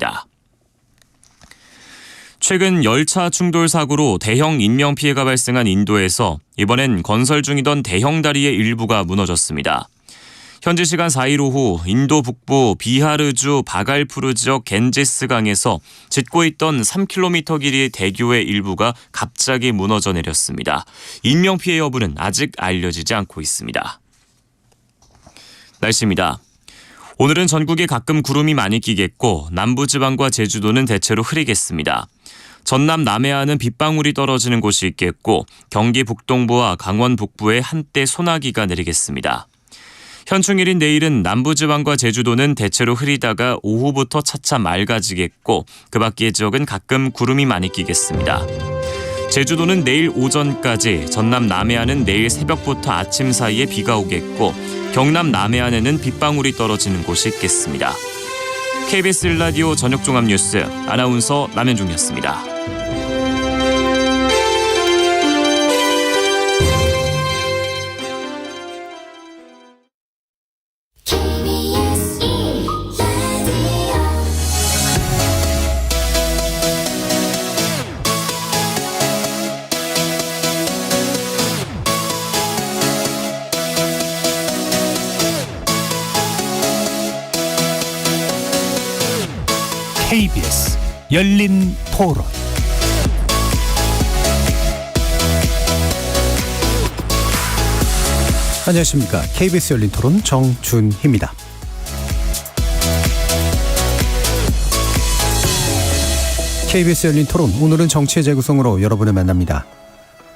전해드립니다. 최근 열차 충돌 사고로 대형 인명피해가 발생한 인도에서 이번엔 건설 중이던 대형 다리의 일부가 무너졌습니다. 현지 시간 4일 오후 인도 북부 비하르주 바갈푸르 지역 겐지스강에서 짓고 있던 3km 길이의 대교의 일부가 갑자기 무너져 내렸습니다. 인명피해 여부는 아직 알려지지 않고 있습니다. 날씨입니다. 오늘은 전국에 가끔 구름이 많이 끼겠고 남부지방과 제주도는 대체로 흐리겠습니다. 전남 남해안은 빗방울이 떨어지는 곳이 있겠고 경기 북동부와 강원 북부에 한때 소나기가 내리겠습니다. 현충일인 내일은 남부지방과 제주도는 대체로 흐리다가 오후부터 차차 맑아지겠고 그 밖의 지역은 가끔 구름이 많이 끼겠습니다. 제주도는 내일 오전까지, 전남 남해안은 내일 새벽부터 아침 사이에 비가 오겠고 경남 남해안에는 빗방울이 떨어지는 곳이 있겠습니다. KBS 1라디오 저녁종합뉴스 아나운서 남현종이었습니다. KBS 열린 토론. 안녕하십니까. KBS 열린 토론 정준희입니다. KBS 열린 토론, 오늘은 정치의 재구성으로 여러분을 만납니다.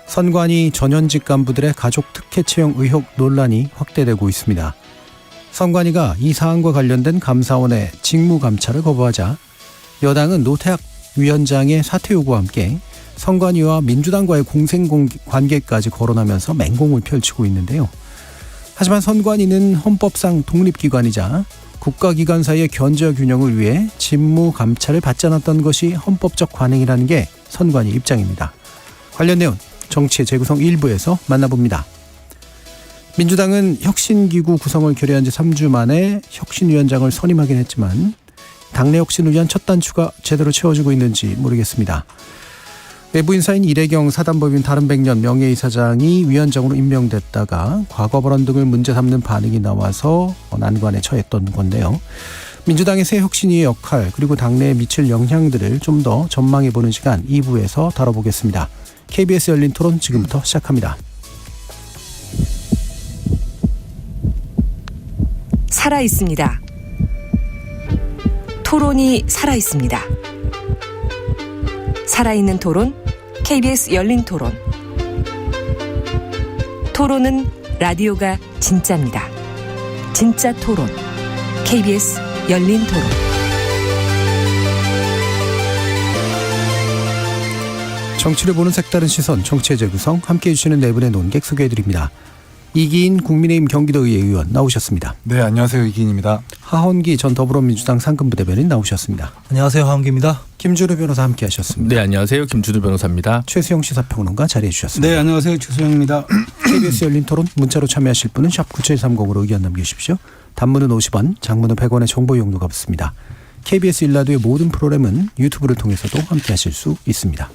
선관위 전현직 간부들의 가족 특혜 채용 의혹 논란이 확대되고 있습니다. 선관위가 이 사안과 관련된 감사원의 직무 감찰을 거부하자 여당은 노태학 위원장의 사퇴 요구와 함께 선관위와 민주당과의 공생관계까지 거론하면서 맹공을 펼치고 있는데요. 하지만 선관위는 헌법상 독립기관이자 국가기관 사이의 견제와 균형을 위해 직무 감찰을 받지 않았던 것이 헌법적 관행이라는 게 선관위 입장입니다. 관련 내용 정치의 재구성 1부에서 만나봅니다. 민주당은 혁신기구 구성을 결의한 지 3주 만에 혁신위원장을 선임하긴 했지만 당내 혁신을 위한 첫 단추가 제대로 채워지고 있는지 모르겠습니다. 외부 인사인 이래경 사단법인 다른백년 명예이사장이 위원장으로 임명됐다가 과거 발언 등을 문제 삼는 반응이 나와서 난관에 처했던 건데요. 민주당의 새 혁신위의 역할 그리고 당내에 미칠 영향들을 좀 더 전망해보는 시간 2부에서 다뤄보겠습니다. KBS 열린 토론 지금부터 시작합니다. 살아있습니다. 토론이 살아있습니다. 살아있는 토론, KBS 열린 토론. 토론은 라디오가 진짜입니다. 진짜 토론, KBS 열린 토론. 정치를 보는 색다른 시선, 정치의 재구성, 함께해 주시는 네 분의 논객 소개해드립니다. 이기인 국민의힘 경기도의회 의원 나오셨습니다. 네, 안녕하세요. 이기인입니다. 하헌기 전 더불어민주당 상근부대변인 나오셨습니다. 안녕하세요. 하헌기입니다. 김준우 변호사 함께하셨습니다. 네, 안녕하세요. 김준우 변호사입니다. 최수영 시사평론가 자리해 주셨습니다. 네, 안녕하세요. 최수영입니다. KBS 열린 토론 문자로 참여하실 분은 샵 9730으로 의견 남겨주십시오. 단문은 50원, 장문은 100원의 정보 이용료가 붙습니다. KBS 1라디오의 모든 프로그램은 유튜브를 통해서도 함께하실 수 있습니다.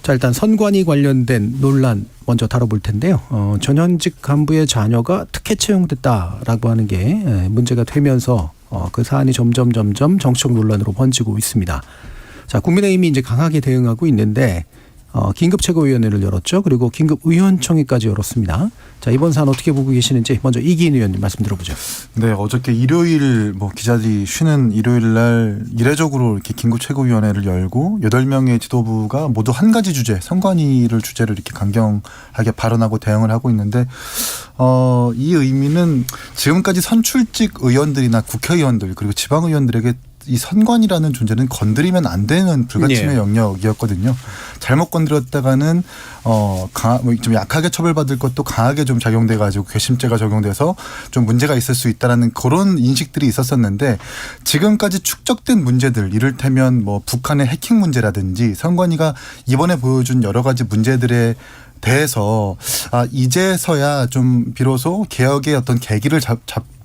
자, 일단 선관위 관련된 논란 먼저 다뤄볼 텐데요. 전현직 간부의 자녀가 특혜 채용됐다라고 하는 게 문제가 되면서 그 사안이 점점 정치적 논란으로 번지고 있습니다. 자, 국민의힘이 이제 강하게 대응하고 있는데 긴급 최고위원회를 열었죠. 그리고 긴급 의원총회까지 열었습니다. 자, 이번 사안 어떻게 보고 계시는지 먼저 이기인 의원님 말씀 들어보죠. 네, 어저께 일요일 기자들이 쉬는 일요일 날 이례적으로 이렇게 긴급 최고위원회를 열고 8명의 지도부가 모두 한 가지 주제, 선관위를 주제로 이렇게 강경하게 발언하고 대응을 하고 있는데 이 의미는 지금까지 선출직 의원들이나 국회의원들 그리고 지방의원들에게 이 선관위라는 존재는 건드리면 안 되는 불가침의 영역이었거든요. 잘못 건드렸다가는 좀 약하게 처벌받을 것도 강하게 좀 작용돼가지고 괘씸죄가 적용돼서 좀 문제가 있을 수 있다라는 그런 인식들이 있었었는데 지금까지 축적된 문제들 이를테면 북한의 해킹 문제라든지 선관위가 이번에 보여준 여러 가지 문제들에 대해서 이제서야 좀 비로소 개혁의 어떤 계기를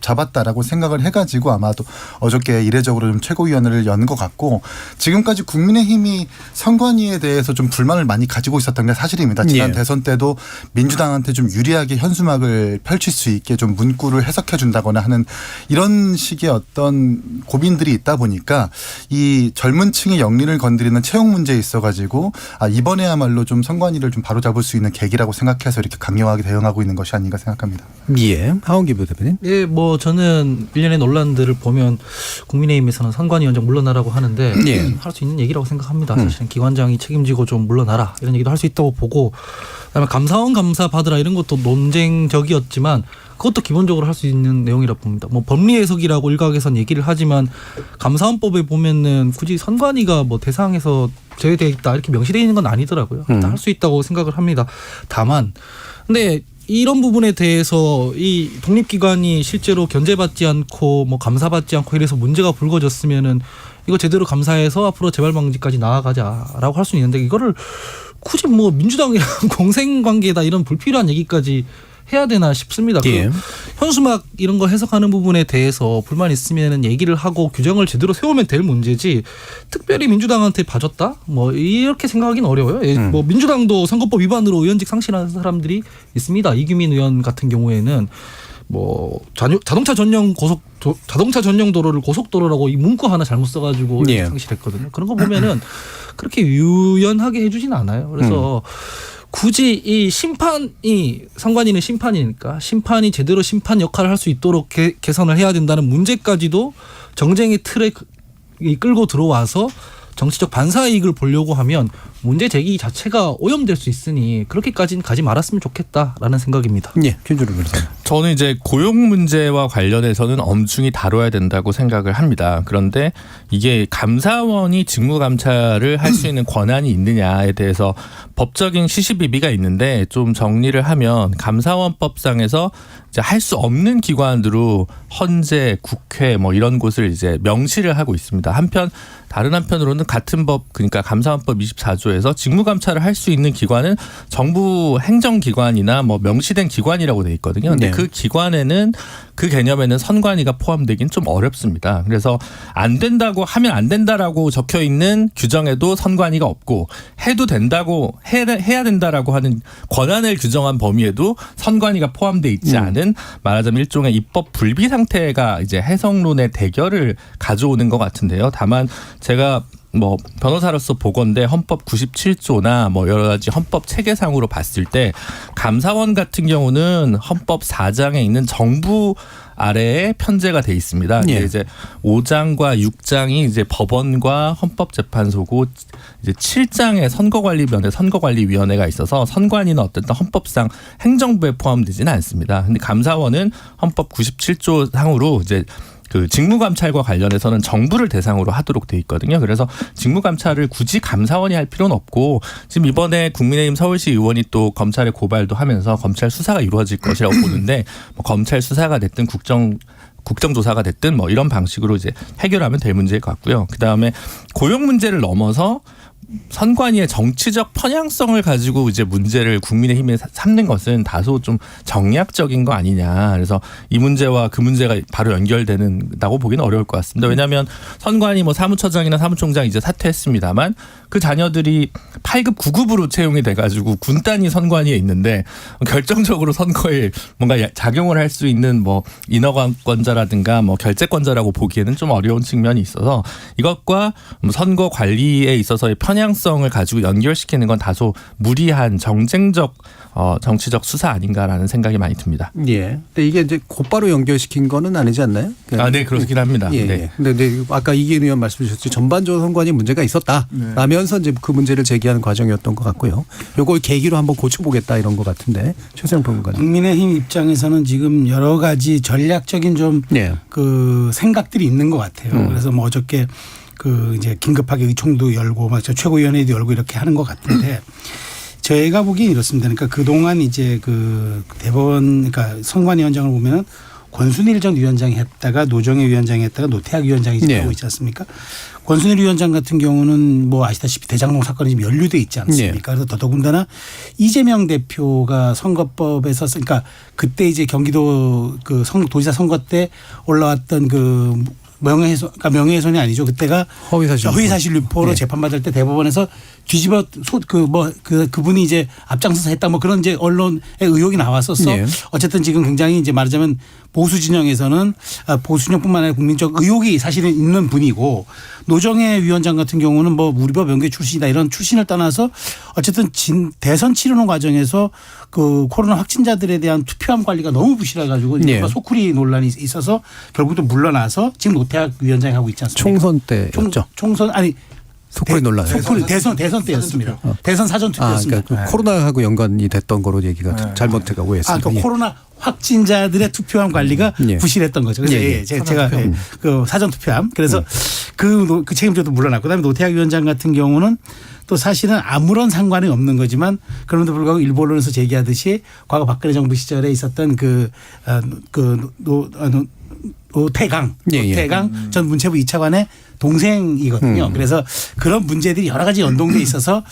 잡았다라고 생각을 해가지고 아마도 어저께 이례적으로 좀 최고위원회를 연 것 같고 지금까지 국민의힘이 선관위에 대해서 좀 불만을 많이 가지고 있었던 게 사실입니다. 지난 예. 대선 때도 민주당한테 좀 유리하게 현수막을 펼칠 수 있게 좀 문구를 해석해 준다거나 하는 이런 식의 어떤 고민들이 있다 보니까 이 젊은 층의 영린을 건드리는 채용 문제에 있어가지고 이번에야말로 좀 선관위를 좀 바로잡을 수 있는 계기라고 생각해서 이렇게 강력하게 대응하고 있는 것이 아닌가 생각합니다. 예. 하원기 부대표님. 예, 뭐 저는 일련의 논란들을 보면 국민의힘에서는 선관위원장 물러나라고 하는데 예. 할 수 있는 얘기라고 생각합니다. 사실은 기관장이 책임지고 좀 물러나라 이런 얘기도 할 수 있다고 보고 그다음에 감사원 감사 받으라 이런 것도 논쟁적이었지만 그것도 기본적으로 할 수 있는 내용이라 봅니다. 뭐 법리 해석이라고 일각에선 얘기를 하지만 감사원법에 보면은 굳이 선관위가 뭐 대상에서 제외되어 있다 이렇게 명시되어 있는 건 아니더라고요. 할 수 있다고 생각을 합니다. 다만 근데 이런 부분에 대해서 이 독립기관이 실제로 견제받지 않고 뭐 감사받지 않고 이래서 문제가 불거졌으면은 이거 제대로 감사해서 앞으로 재발 방지까지 나아가자라고 할 수는 있는데 이거를 굳이 뭐 민주당이랑 공생관계다 이런 불필요한 얘기까지 해야 되나 싶습니다. 예. 그 현수막 이런 거 해석하는 부분에 대해서 불만 있으면 얘기를 하고 규정을 제대로 세우면 될 문제지 특별히 민주당한테 봐줬다? 뭐 이렇게 생각하기는 어려워요. 뭐 민주당도 선거법 위반으로 의원직 상실하는 사람들이 있습니다. 이규민 의원 같은 경우에는 뭐 자동차 전용 도로를 고속도로라고 이 문구 하나 잘못 써가지고 예. 상실했거든요. 그런 거 보면은 그렇게 유연하게 해주진 않아요. 그래서 굳이 이 심판이 선관위는 심판이니까 심판이 제대로 심판 역할을 할 수 있도록 개선을 해야 된다는 문제까지도 정쟁의 틀에 끌고 들어와서 정치적 반사 이익을 보려고 하면 문제 제기 자체가 오염될 수 있으니 그렇게까지는 가지 말았으면 좋겠다라는 생각입니다. 예. 김준우 변호사님. 저는 이제 고용 문제와 관련해서는 엄중히 다뤄야 된다고 생각을 합니다. 그런데 이게 감사원이 직무 감찰을 할 수 있는 권한이 있느냐에 대해서 법적인 시시비비가 있는데 좀 정리를 하면 감사원법상에서 이제 할 수 없는 기관으로 헌재, 국회 뭐 이런 곳을 이제 명시를 하고 있습니다. 다른 한편으로는 같은 법 그러니까 감사원법 24조에서 직무 감찰을 할 수 있는 기관은 정부 행정기관이나 뭐 명시된 기관이라고 돼 있거든요. 근데 네. 그 기관에는 그 개념에는 선관위가 포함되긴 좀 어렵습니다. 그래서 안 된다고 하면 안 된다라고 적혀 있는 규정에도 선관위가 없고 해도 된다고 해야 된다라고 하는 권한을 규정한 범위에도 선관위가 포함돼 있지 않은 말하자면 일종의 입법 불비 상태가 이제 해석론의 대결을 가져오는 것 같은데요. 다만 제가 뭐 변호사로서 보건대 헌법 97조나 뭐 여러 가지 헌법 체계상으로 봤을 때 감사원 같은 경우는 헌법 4장에 있는 정부 아래에 편제가 돼 있습니다. 예. 이제 5장과 6장이 이제 법원과 헌법재판소고 이제 7장에 선거관리위원회, 선거관리위원회가 있어서 선관위는 어쨌든 헌법상 행정부에 포함되지는 않습니다. 근데 감사원은 헌법 97조 상으로 이제 그 직무감찰과 관련해서는 정부를 대상으로 하도록 돼 있거든요. 그래서 직무감찰을 굳이 감사원이 할 필요는 없고 지금 이번에 국민의힘 서울시 의원이 또 검찰에 고발도 하면서 검찰 수사가 이루어질 것이라고 보는데 뭐 검찰 수사가 됐든 국정조사가 됐든 뭐 이런 방식으로 이제 해결하면 될 문제일 것 같고요. 그다음에 고용 문제를 넘어서 선관위의 정치적 편향성을 가지고 이제 문제를 국민의힘에 삼는 것은 다소 좀 정략적인 거 아니냐. 그래서 이 문제와 그 문제가 바로 연결되는다고 보기는 어려울 것 같습니다. 왜냐하면 선관위 뭐 사무처장이나 사무총장 이제 사퇴했습니다만 그 자녀들이 8급 9급으로 채용이 돼가지고 군단위 선관위에 있는데 결정적으로 선거에 뭔가 작용을 할 수 있는 뭐 인허가권자라든가 뭐 결재권자라고 보기에는 좀 어려운 측면이 있어서 이것과 선거 관리에 있어서의 편향성을 가지고 연결시키는 건 다소 무리한 정쟁적 정치적 수사 아닌가라는 생각이 많이 듭니다. 예. 근데 이게 이제 곧바로 연결시킨 거는 아니지 않나요? 네, 그렇긴 합니다. 예. 네. 근데 아까 이기인 의원 말씀 주셨듯이 전반적으로 선관위 문제가 있었다라면서 이제 그 문제를 제기하는 과정이었던 것 같고요. 요걸 계기로 한번 고쳐보겠다 이런 것 같은데 최세영 평론가님. 국민의힘 입장에서는 지금 여러 가지 전략적인 좀 그 생각들이 있는 것 같아요. 그래서 뭐 어저께 그 이제 긴급하게 의총도 열고 막 최고위원회도 열고 이렇게 하는 것 같은데 저희가 보기엔 이렇습니다. 그러니까 그동안 이제 그 대법원 그러니까 선관위원장을 보면은 권순일 전 위원장이 했다가 노정혜 위원장이 했다가 노태학 위원장이 지금 하고 있지 않습니까? 권순일 위원장 같은 경우는 뭐 아시다시피 대장동 사건이 지금 연루돼 있지 않습니까? 그래서 더더군다나 이재명 대표가 선거법에서 그러니까 그때 이제 경기도 그 도지사 선거 때 올라왔던 그 명예훼손, 그러니까 명예훼손이 아니죠. 그때가 허위사실 유포로 재판받을 때 대법원에서 뒤집어 그분이 이제 앞장서서 했다 뭐 그런 이제 언론의 의혹이 나왔었어. 어쨌든 지금 굉장히 이제 말하자면 보수 진영에서는 보수 진영뿐만 아니라 국민적 의혹이 사실은 있는 분이고 노정혜 위원장 같은 경우는 뭐 우리법 연계 출신이다 이런 출신을 떠나서 어쨌든 대선 치르는 과정에서 그 코로나 확진자들에 대한 투표함 관리가 너무 부실해가지고 소쿠리 논란이 있어서 결국 또 물러나서 지금 노태학 위원장이 하고 있지 않습니까? 총선 때였죠. 총선 아니. 소쿠리 논란. 대선 때였습니다. 대선 사전 투표였습니다. 그러니까 코로나하고 연관이 됐던 거로 얘기가 잘못해가 오해했습니다. 그러니까 코로나 확진자들의 투표함 관리가 부실했던 거죠. 그래서 제가 그 사전 투표함. 그래서 그 책임자도 물러났고 그다음에 노태학 위원장 같은 경우는 또 사실은 아무런 상관이 없는 거지만 그럼에도 불구하고 일부 언론에서 제기하듯이 과거 박근혜 정부 시절에 있었던 노태강 전 문체부 2차관의 동생이거든요. 그래서 그런 문제들이 여러 가지 연동돼 있어서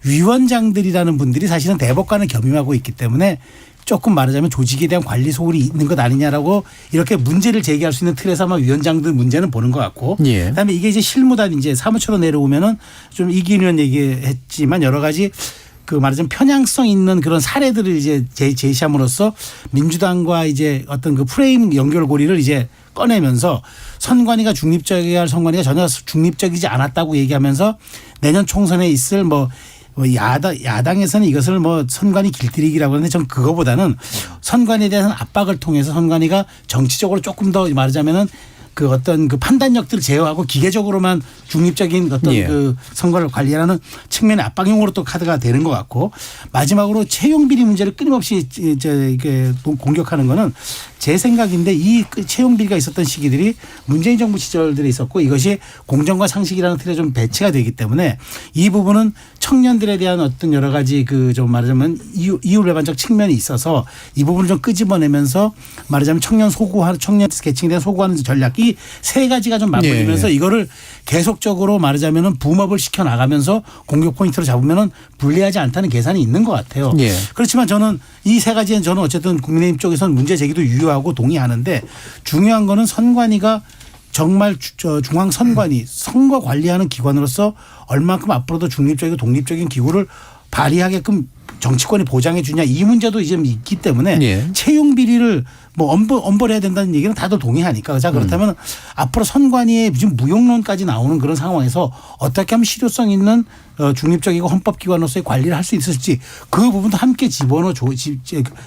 위원장들이라는 분들이 사실은 대법관을 겸임하고 있기 때문에 조금 말하자면 조직에 대한 관리 소홀이 있는 것 아니냐라고 이렇게 문제를 제기할 수 있는 틀에서 아마 위원장들 문제는 보는 것 같고 그다음에 이게 이제 실무단 이제 사무처로 내려오면은 좀 이기는 얘기했지만 여러 가지 그 말하자면 편향성 있는 그런 사례들을 이제 제시함으로써 민주당과 이제 어떤 그 프레임 연결고리를 이제 꺼내면서 선관위가 중립적이어야 할 선관위가 전혀 중립적이지 않았다고 얘기하면서 내년 총선에 있을 야당에서는 이것을 선관위 길들이기라고 하는데 전 그거보다는 선관위에 대한 압박을 통해서 선관위가 정치적으로 조금 더 말하자면은 그 어떤 그 판단력들을 제어하고 기계적으로만 중립적인 어떤 그 선거를 관리하는 측면의 압박용으로 또 카드가 되는 것 같고 마지막으로 채용 비리 문제를 끊임없이 이게 공격하는 거는 제 생각인데 이 채용 비리가 있었던 시기들이 문재인 정부 시절들에 있었고 이것이 공정과 상식이라는 틀에 좀 배치가 되기 때문에 이 부분은 청년들에 대한 어떤 여러 가지 그 좀 말하자면 이율배반적 측면이 있어서 이 부분을 좀 끄집어내면서 말하자면 청년 계층에 대한 소구하는 전략 이 세 가지가 좀 맞물리면서 이거를 계속적으로 말하자면은 붐업을 시켜 나가면서 공격 포인트로 잡으면은 불리하지 않다는 계산이 있는 것 같아요. 그렇지만 저는 이 세 가지는 저는 어쨌든 국민의힘 쪽에서는 문제 제기도 유효하고 동의하는데 중요한 거는 선관위가 정말 중앙선관위 선거 관리하는 기관으로서 얼만큼 앞으로도 중립적이고 독립적인 기구를 발휘하게끔 정치권이 보장해 주냐 이 문제도 이제 있기 때문에 채용 비리를 엄벌해야 된다는 얘기는 다들 동의하니까 자 그렇다면 앞으로 선관위에 지금 무용론까지 나오는 그런 상황에서 어떻게 하면 실효성 있는 중립적이고 헌법기관으로서의 관리를 할 수 있을지 그 부분도 함께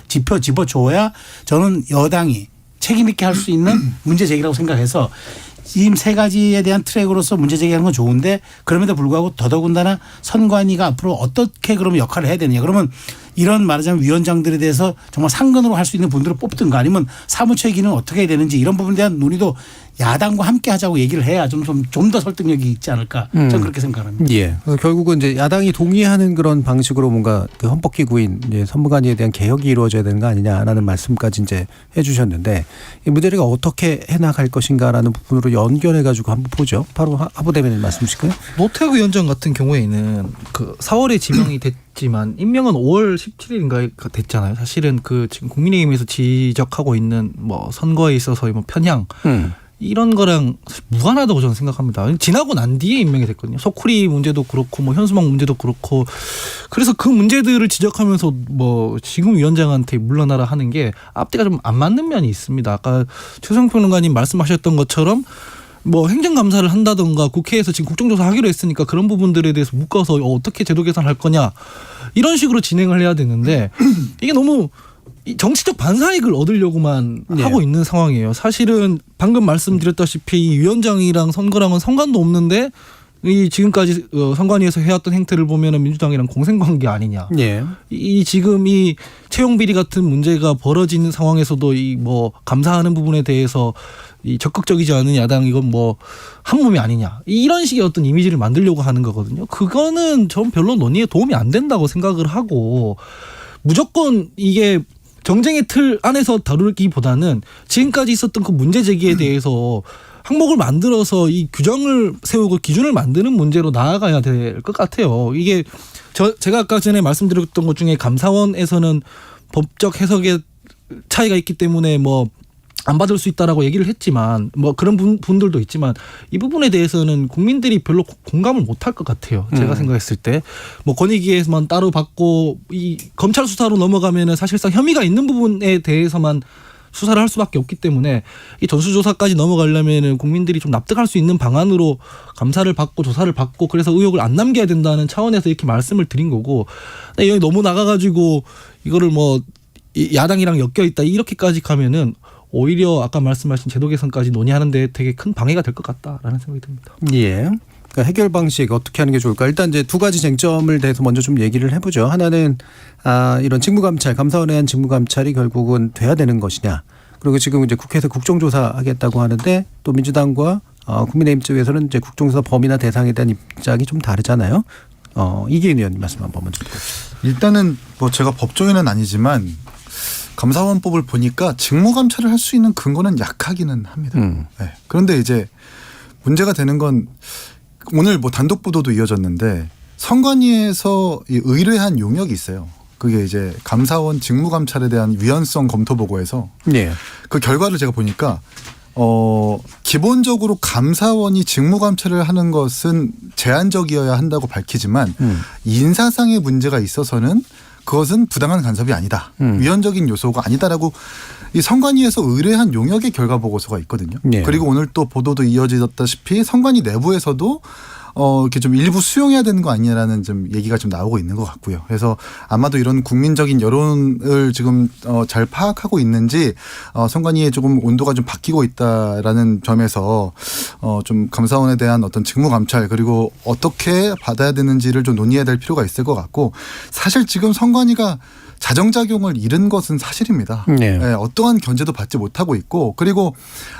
집어줘야 저는 여당이 책임 있게 할 수 있는 문제 제기라고 생각해서 이 세 가지에 대한 트랙으로서 문제 제기하는 건 좋은데 그럼에도 불구하고 더더군다나 선관위가 앞으로 어떻게 그러면 역할을 해야 되느냐. 그러면 이런 말하자면 위원장들에 대해서 정말 상근으로 할 수 있는 분들을 뽑든가 아니면 사무처의 기능은 어떻게 해야 되는지 이런 부분에 대한 논의도 야당과 함께 하자고 얘기를 해야 좀 더 설득력이 있지 않을까. 저는 그렇게 생각합니다. 그래서 결국은 이제 야당이 동의하는 그런 방식으로 뭔가 그 헌법기구인 선관위에 대한 개혁이 이루어져야 되는 거 아니냐라는 말씀까지 이제 해주셨는데 이 문제를 어떻게 해나갈 것인가라는 부분으로 연결해가지고 한번 보죠. 바로 하보 대변인 말씀 주실까요? 노태학 위원장 같은 경우에는 그 4월에 지명이 됐지만 임명은 5월 17일인가 됐잖아요. 사실은 그 지금 국민의힘에서 지적하고 있는 선거에 있어서 편향 이런 거랑 무관하다고 저는 생각합니다. 지나고 난 뒤에 임명이 됐거든요. 소쿠리 문제도 그렇고 현수막 문제도 그렇고 그래서 그 문제들을 지적하면서 지금 위원장한테 물러나라 하는 게 앞뒤가 좀 안 맞는 면이 있습니다. 아까 최수영 평론가님 말씀하셨던 것처럼 행정감사를 한다던가 국회에서 지금 국정조사 하기로 했으니까 그런 부분들에 대해서 묶어서 어떻게 제도 개선할 거냐 이런 식으로 진행을 해야 되는데 이게 너무 정치적 반사이익을 얻으려고만 하고 있는 상황이에요. 사실은 방금 말씀드렸다시피 위원장이랑 선거랑은 상관도 없는데 이 지금까지 선관위에서 해왔던 행태를 보면은 민주당이랑 공생관계 아니냐. 이 지금 이 채용 비리 같은 문제가 벌어지는 상황에서도 감사하는 부분에 대해서 이 적극적이지 않은 야당 이건 한 몸이 아니냐. 이런 식의 어떤 이미지를 만들려고 하는 거거든요. 그거는 전 별로 논의에 도움이 안 된다고 생각을 하고 무조건 이게 정쟁의 틀 안에서 다루기보다는 지금까지 있었던 그 문제 제기에 대해서 항목을 만들어서 이 규정을 세우고 기준을 만드는 문제로 나아가야 될 것 같아요. 이게 제가 아까 전에 말씀드렸던 것 중에 감사원에서는 법적 해석의 차이가 있기 때문에 뭐 안 받을 수 있다라고 얘기를 했지만 뭐 그런 분들도 있지만 이 부분에 대해서는 국민들이 별로 공감을 못할 것 같아요. 제가 생각했을 때 뭐 권익위에서만 따로 받고 이 검찰 수사로 넘어가면은 사실상 혐의가 있는 부분에 대해서만 수사를 할 수밖에 없기 때문에 이 전수조사까지 넘어가려면은 국민들이 좀 납득할 수 있는 방안으로 감사를 받고 조사를 받고 그래서 의혹을 안 남겨야 된다는 차원에서 이렇게 말씀을 드린 거고 여기 너무 나가가지고 이거를 뭐 야당이랑 엮여 있다 이렇게까지 가면은 오히려 아까 말씀하신 제도 개선까지 논의하는데 되게 큰 방해가 될 것 같다라는 생각이 듭니다. 예. 그러니까 해결 방식 어떻게 하는 게 좋을까? 일단 이제 두 가지 쟁점을 대해서 먼저 좀 얘기를 해보죠. 하나는 이런 직무감찰, 감사원에 대한 직무감찰이 결국은 돼야 되는 것이냐. 그리고 지금 이제 국회에서 국정조사하겠다고 하는데 또 민주당과 국민의힘 쪽에서는 이제 국정조사 범위나 대상에 대한 입장이 좀 다르잖아요. 이기인 의원님 말씀 한번 먼저 드릴게요. 일단은 뭐 제가 법조인은 아니지만 감사원법을 보니까 직무감찰을 할 수 있는 근거는 약하기는 합니다. 네. 그런데 이제 문제가 되는 건 오늘 뭐 단독 보도도 이어졌는데 선관위에서 이 의뢰한 용역이 있어요. 그게 이제 감사원 직무감찰에 대한 위헌성 검토 보고에서 네. 그 결과를 제가 보니까 기본적으로 감사원이 직무감찰을 하는 것은 제한적이어야 한다고 밝히지만 인사상의 문제가 있어서는 그것은 부당한 간섭이 아니다. 위헌적인 요소가 아니다라고 이 선관위에서 의뢰한 용역의 결과 보고서가 있거든요. 네. 그리고 오늘 또 보도도 이어졌다시피 선관위 내부에서도 이렇게 좀 일부 수용해야 되는 거 아니냐라는 좀 얘기가 좀 나오고 있는 것 같고요. 그래서 아마도 이런 국민적인 여론을 지금 잘 파악하고 있는지 선관위에 조금 온도가 좀 바뀌고 있다라는 점에서 좀 감사원에 대한 어떤 직무 감찰 그리고 어떻게 받아야 되는지를 좀 논의해야 될 필요가 있을 것 같고 사실 지금 선관위가 자정작용을 잃은 것은 사실입니다. 네. 네, 어떠한 견제도 받지 못하고 있고 그리고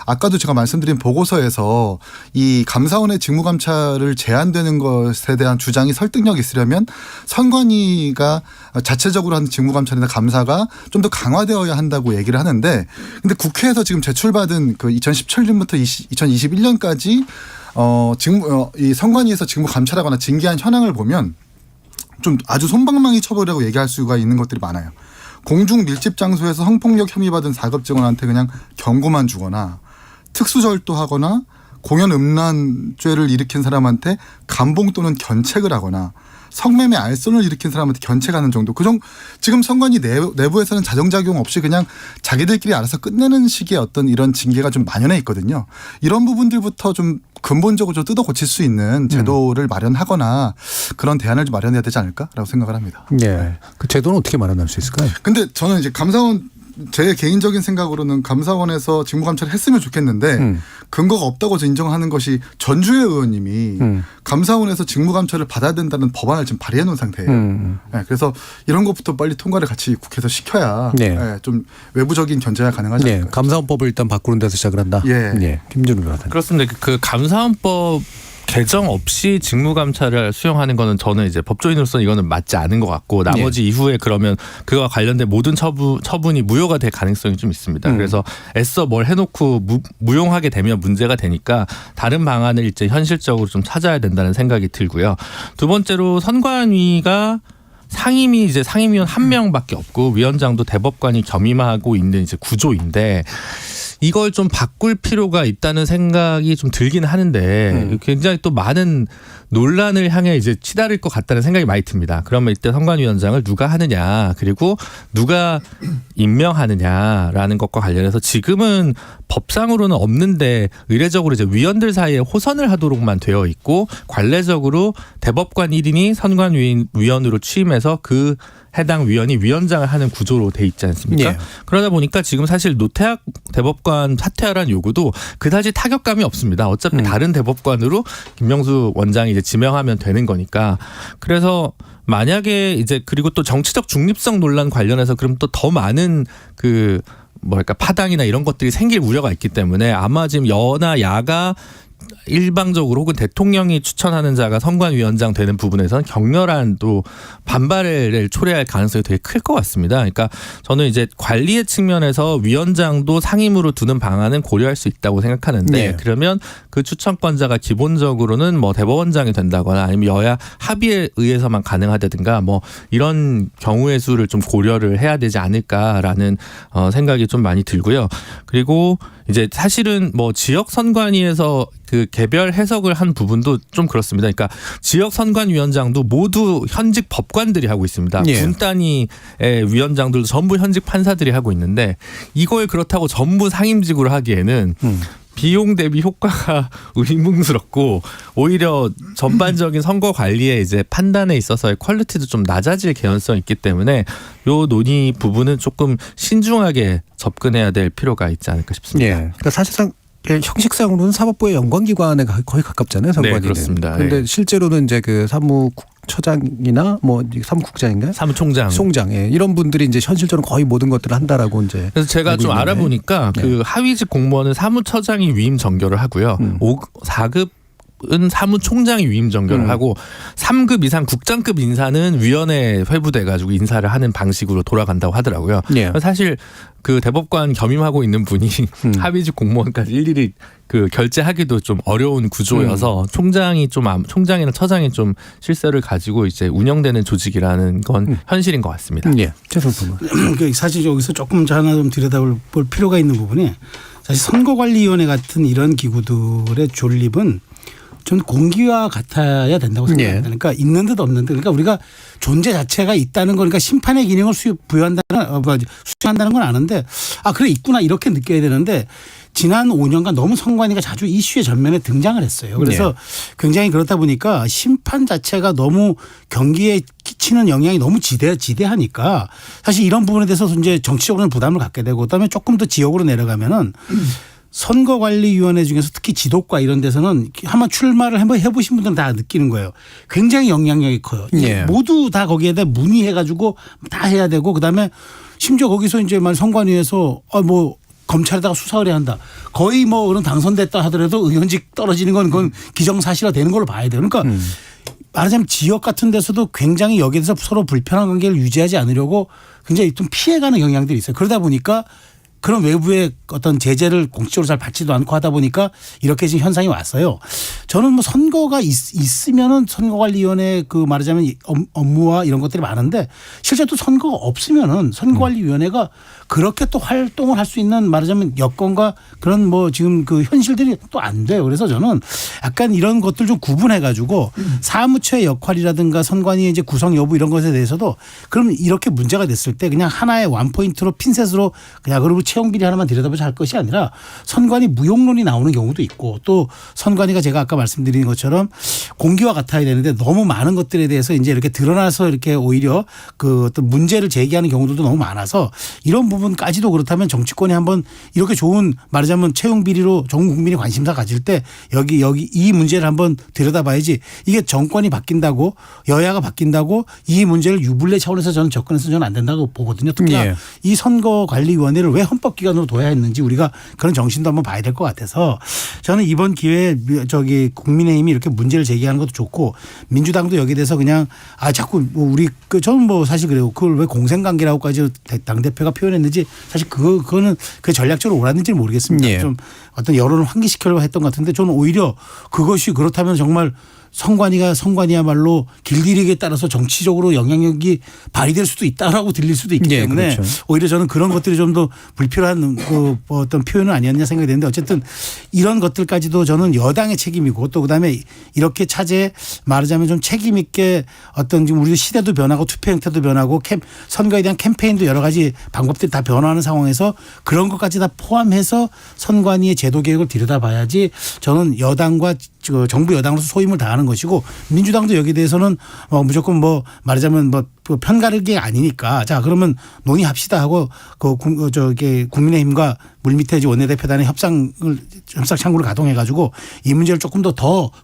아까도 제가 말씀드린 보고서에서 이 감사원의 직무감찰을 제한되는 것에 대한 주장이 설득력이 있으려면 선관위가 자체적으로 하는 직무감찰이나 감사가 좀 더 강화되어야 한다고 얘기를 하는데 근데 국회에서 지금 제출받은 그 2017년부터 2021년까지 이 선관위에서 직무감찰하거나 징계한 현황을 보면 좀 아주 솜방망이 처벌이라고 얘기할 수가 있는 것들이 많아요. 공중 밀집 장소에서 성폭력 혐의 받은 4급 직원한테 그냥 경고만 주거나 특수절도하거나 공연 음란죄를 일으킨 사람한테 감봉 또는 견책을 하거나 성매매 알선을 일으킨 사람한테 견책하는 정도. 지금 선관위 내부에서는 자정작용 없이 그냥 자기들끼리 알아서 끝내는 식의 어떤 이런 징계가 좀 만연해 있거든요. 이런 부분들부터 좀 근본적으로 좀 뜯어 고칠 수 있는 제도를 마련하거나 그런 대안을 좀 마련해야 되지 않을까라고 생각을 합니다. 네. 그 제도는 어떻게 마련할 수 있을까요? 근데 저는 이제 감사원 제 개인적인 생각으로는 감사원에서 직무감찰을 했으면 좋겠는데 근거가 없다고 인정하는 것이 전주혜 의원님이 감사원에서 직무감찰을 받아야 된다는 법안을 지금 발의해 놓은 상태예요. 네, 그래서 이런 것부터 빨리 통과를 같이 국회에서 시켜야 네. 좀 외부적인 견제가 가능하지 네. 않을까요? 감사원법을 일단 바꾸는 데서 시작을 한다. 예. 네. 김준우 변호사님. 그렇습니다. 그 감사원법 개정 없이 직무감찰을 수용하는 거는 저는 이제 법조인으로서 이거는 맞지 않은 것 같고 나머지 이후에 그러면 그와 관련된 모든 처분이 무효가 될 가능성이 좀 있습니다. 그래서 애써 뭘 해놓고 무용하게 되면 문제가 되니까 다른 방안을 이제 현실적으로 좀 찾아야 된다는 생각이 들고요. 두 번째로 선관위가 상임위 이제 상임위원 한 명밖에 없고 위원장도 대법관이 겸임하고 있는 이제 구조인데 이걸 좀 바꿀 필요가 있다는 생각이 좀 들긴 하는데 굉장히 또 많은 논란을 향해 이제 치달을 것 같다는 생각이 많이 듭니다. 그러면 이때 선관위원장을 누가 하느냐 그리고 누가 임명하느냐라는 것과 관련해서 지금은 법상으로는 없는데 의례적으로 이제 위원들 사이에 호선을 하도록만 되어 있고 관례적으로 대법관 1인이 선관위원으로 취임해서 그 해당 위원이 위원장을 하는 구조로 돼 있지 않습니까? 예. 그러다 보니까 지금 사실 노태학 대법관 사퇴하라는 요구도 그다지 타격감이 없습니다. 어차피 다른 대법관으로 김명수 원장이 이제 지명하면 되는 거니까. 그래서 만약에 이제 그리고 또 정치적 중립성 논란 관련해서 그럼 또 더 많은 그 뭐랄까 파당이나 이런 것들이 생길 우려가 있기 때문에 아마 지금 여나 야가 일방적으로 혹은 대통령이 추천하는 자가 선관위원장 되는 부분에서는 격렬한 또 반발을 초래할 가능성이 되게 클 것 같습니다. 그러니까 저는 이제 관리의 측면에서 위원장도 상임으로 두는 방안은 고려할 수 있다고 생각하는데 네. 그러면 그 추천권자가 기본적으로는 뭐 대법원장이 된다거나 아니면 여야 합의에 의해서만 가능하다든가 뭐 이런 경우의 수를 좀 고려를 해야 되지 않을까라는 생각이 좀 많이 들고요. 그리고 이제 사실은 뭐 지역 선관위에서 그 개별 해석을 한 부분도 좀 그렇습니다. 그러니까 지역 선관위원장도 모두 현직 법관들이 하고 있습니다. 예. 군 단위의 위원장들도 전부 현직 판사들이 하고 있는데 이걸 그렇다고 전부 상임직으로 하기에는 비용 대비 효과가 의문스럽고 오히려 전반적인 선거 관리의 이제 판단에 있어서의 퀄리티도 좀 낮아질 개연성이 있기 때문에 요 논의 부분은 조금 신중하게 접근해야 될 필요가 있지 않을까 싶습니다. 예. 그러니까 사실상 형식상으로는 사법부의 연관기관에 거의 가깝잖아요. 선관위는. 네, 그렇습니다. 그런데 예. 실제로는 이제 그 사무처장이나 뭐 사무국장인가요? 사무총장. 총장, 예. 이런 분들이 이제 현실적으로 거의 모든 것들을 한다라고 이제. 그래서 제가 알고 좀 있는데. 알아보니까 네. 그 하위직 공무원은 사무처장이 위임 정결을 하고요. 4급 은 사무총장이 위임 정결을 하고 3급 이상 국장급 인사는 위원회에 회부돼 가지고 인사를 하는 방식으로 돌아간다고 하더라고요. 예. 사실 그 대법관 겸임하고 있는 분이 하위직 공무원까지 일일이 그 결재하기도 좀 어려운 구조여서 총장이나 처장이 좀 실세를 가지고 이제 운영되는 조직이라는 건 현실인 것 같습니다. 예. 최선수 의원. 사실 여기서 조금 하나 좀 들여다볼 필요가 있는 부분이 사실 선거관리위원회 같은 이런 기구들의 존립은 전 공기와 같아야 된다고 생각합니다. 그러니까 있는 듯 없는 듯. 그러니까 우리가 존재 자체가 있다는 거니까 심판의 기능을 수행한다는 건 아는데 그래 있구나 이렇게 느껴야 되는데 지난 5년간 너무 선관위가 자주 이슈의 전면에 등장을 했어요. 그래서 굉장히 그렇다 보니까 심판 자체가 너무 경기에 끼치는 영향이 너무 지대하니까 사실 이런 부분에 대해서 이제 정치적으로는 부담을 갖게 되고 그다음에 조금 더 지역으로 내려가면은 선거관리위원회 중에서 특히 지도과 이런 데서는 한번 출마를 한번 해보신 분들은 다 느끼는 거예요. 굉장히 영향력이 커요. 예. 모두 다 거기에다 문의해가지고 다 해야 되고 그다음에 심지어 거기서 이제 선관위에서 뭐 검찰에다가 수사를 해야 한다. 거의 뭐 그런 당선됐다 하더라도 의원직 떨어지는 건 그건 기정사실화 되는 걸로 봐야 돼요. 그러니까 말하자면 지역 같은 데서도 굉장히 여기에 대해서 서로 불편한 관계를 유지하지 않으려고 굉장히 좀 피해가는 경향들이 있어요. 그러다 보니까 그런 외부의 어떤 제재를 공식적으로 잘 받지도 않고 하다 보니까 이렇게 지금 현상이 왔어요. 저는 뭐 선거가 있으면은 선거관리위원회 그 말하자면 업무와 이런 것들이 많은데 실제 또 선거가 없으면은 선거관리위원회가 그렇게 또 활동을 할 수 있는 말하자면 여건과 그런 뭐 지금 그 현실들이 또 안 돼요. 그래서 저는 약간 이런 것들 좀 구분해 가지고 사무처의 역할이라든가 선관위의 이제 구성 여부 이런 것에 대해서도 그럼 이렇게 문제가 됐을 때 그냥 하나의 원포인트로 핀셋으로 그냥 그러고 채용 비리 하나만 들여다보자 할 것이 아니라 선관위 무용론이 나오는 경우도 있고 또 선관위가 제가 아까 말씀드린 것처럼 공기와 같아야 되는데 너무 많은 것들에 대해서 이제 이렇게 드러나서 이렇게 오히려 그 어떤 문제를 제기하는 경우들도 너무 많아서 이런 부분까지도 그렇다면 정치권이 한번 이렇게 좋은 말하자면 채용 비리로 전 국민이 관심사 가질 때 여기 이 문제를 한번 들여다봐야지 이게 정권이 바뀐다고 여야가 바뀐다고 이 문제를 유불리 차원에서 저는 접근해서 저는 안 된다고 보거든요. 특히나 이 선거관리위원회를 왜 헌법기관으로 둬야 했는지 우리가 그런 정신도 한번 봐야 될 것 같아서 저는 이번 기회에 국민의힘이 이렇게 문제를 제기하는 것도 좋고 민주당도 여기에 대해서 그냥 자꾸 뭐 우리 저는 뭐 사실 그래요. 그걸 왜 공생관계라고까지 당대표가 표현했는지 사실 그거는 그 전략적으로 옳았는지는 모르겠습니다. 좀 어떤 여론을 환기시키려고 했던 것 같은데 저는 오히려 그것이 그렇다면 정말 선관위야말로 길들이기에 따라서 정치적으로 영향력이 발휘될 수도 있다라고 들릴 수도 있기 때문에 그렇죠. 오히려 저는 그런 것들이 좀 더 불필요한 그 어떤 표현은 아니었냐 생각이 되는데 어쨌든 이런 것들까지도 저는 여당의 책임이고 또 그다음에 이렇게 차제에 말하자면 좀 책임 있게 어떤 지금 우리 시대도 변하고 투표 형태도 변하고 선거에 대한 캠페인도 여러 가지 방법들이 다 변화하는 상황에서 그런 것까지 다 포함해서 선관위의 제도 개혁을 들여다봐야지 저는 여당과 정부 여당으로서 소임을 다하는 것이고 민주당도 여기에 대해서는 무조건 뭐 말하자면 뭐 편가르기 아니니까 자 그러면 논의합시다 하고 국민의힘과 물밑에 원내대표단의 협상 창구를 가동해 가지고 이 문제를 조금 더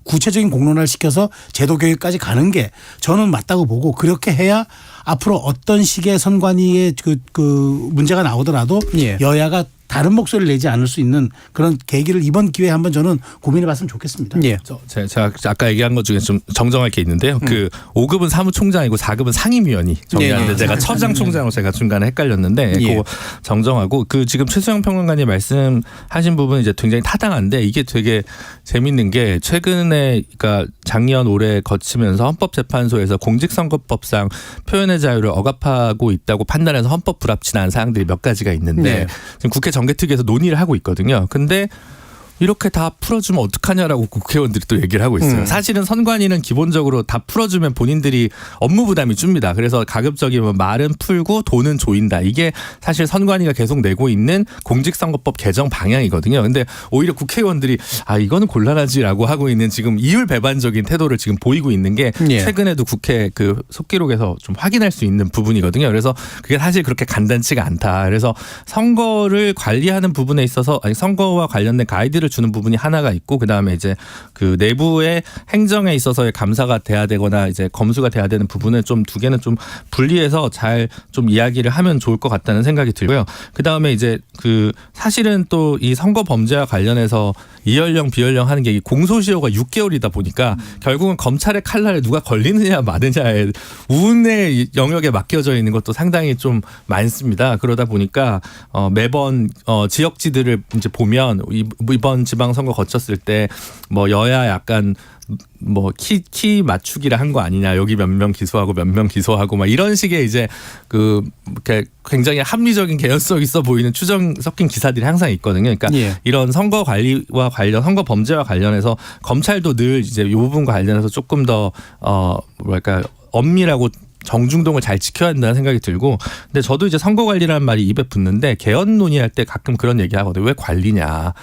구체적인 공론화를 시켜서 제도 개혁까지 가는 게 저는 맞다고 보고 그렇게 해야 앞으로 어떤 식의 선관위의 그 문제가 나오더라도 여야가 다른 목소리를 내지 않을 수 있는 그런 계기를 이번 기회에 한번 저는 고민해봤으면 좋겠습니다. 예. 제가 아까 얘기한 것 중에 좀 정정할 게 있는데요. 그 5급은 사무총장이고 4급은 상임위원이 정리하는데 제가 처장 총장으로 제가 중간에 헷갈렸는데 예. 그거 정정하고 그 지금 최수영 평론가님 말씀하신 부분은 이제 굉장히 타당한데 이게 되게 재밌는 게 최근에 그러니까 작년 올해 거치면서 헌법재판소에서 공직선거법상 표현의 자유를 억압하고 있다고 판단해서 헌법 불합치한 사항들이 몇 가지가 있는데 네. 지금 국회 정개특위에서 논의를 하고 있거든요. 근데 이렇게 다 풀어주면 어떡하냐라고 국회의원들이 또 얘기를 하고 있어요. 사실은 선관위는 기본적으로 다 풀어주면 본인들이 업무 부담이 줍니다. 그래서 가급적이면 말은 풀고 돈은 조인다. 이게 사실 선관위가 계속 내고 있는 공직선거법 개정 방향이거든요. 근데 오히려 국회의원들이 이거는 곤란하지라고 하고 있는 지금 이율배반적인 태도를 지금 보이고 있는 게 예. 최근에도 국회 그 속기록에서 좀 확인할 수 있는 부분이거든요. 그래서 그게 사실 그렇게 간단치가 않다. 그래서 선거를 관리하는 부분에 있어서 선거와 관련된 가이드를 주는 부분이 하나가 있고 그다음에 이제 그 내부의 행정에 있어서의 감사가 돼야 되거나 이제 검수가 돼야 되는 부분을 좀 두 개는 좀 분리해서 잘 좀 이야기를 하면 좋을 것 같다는 생각이 들고요. 그다음에 이제 그 사실은 또 이 선거 범죄와 관련해서 이연령 비연령 하는 게 이 공소시효가 6개월이다 보니까 결국은 검찰의 칼날에 누가 걸리느냐 마느냐의 운의 영역에 맡겨져 있는 것도 상당히 좀 많습니다. 그러다 보니까 매번 지역지들을 이제 보면 이번 지방선거 거쳤을 때 뭐 여야 약간 뭐 키 맞추기를 한 거 아니냐 여기 몇 명 기소하고 몇 명 기소하고 막 이런 식의 이제 그 이렇게 굉장히 합리적인 개연성 있어 보이는 추정 섞인 기사들이 항상 있거든요. 그러니까 예. 이런 선거 관리와 관련 선거 범죄와 관련해서 검찰도 늘 이제 이 부분과 관련해서 조금 더 뭐랄까 엄밀하고 정중동을 잘 지켜야 한다는 생각이 들고 근데 저도 이제 선거 관리라는 말이 입에 붙는데 개헌 논의할 때 가끔 그런 얘기 하거든요. 왜 관리냐.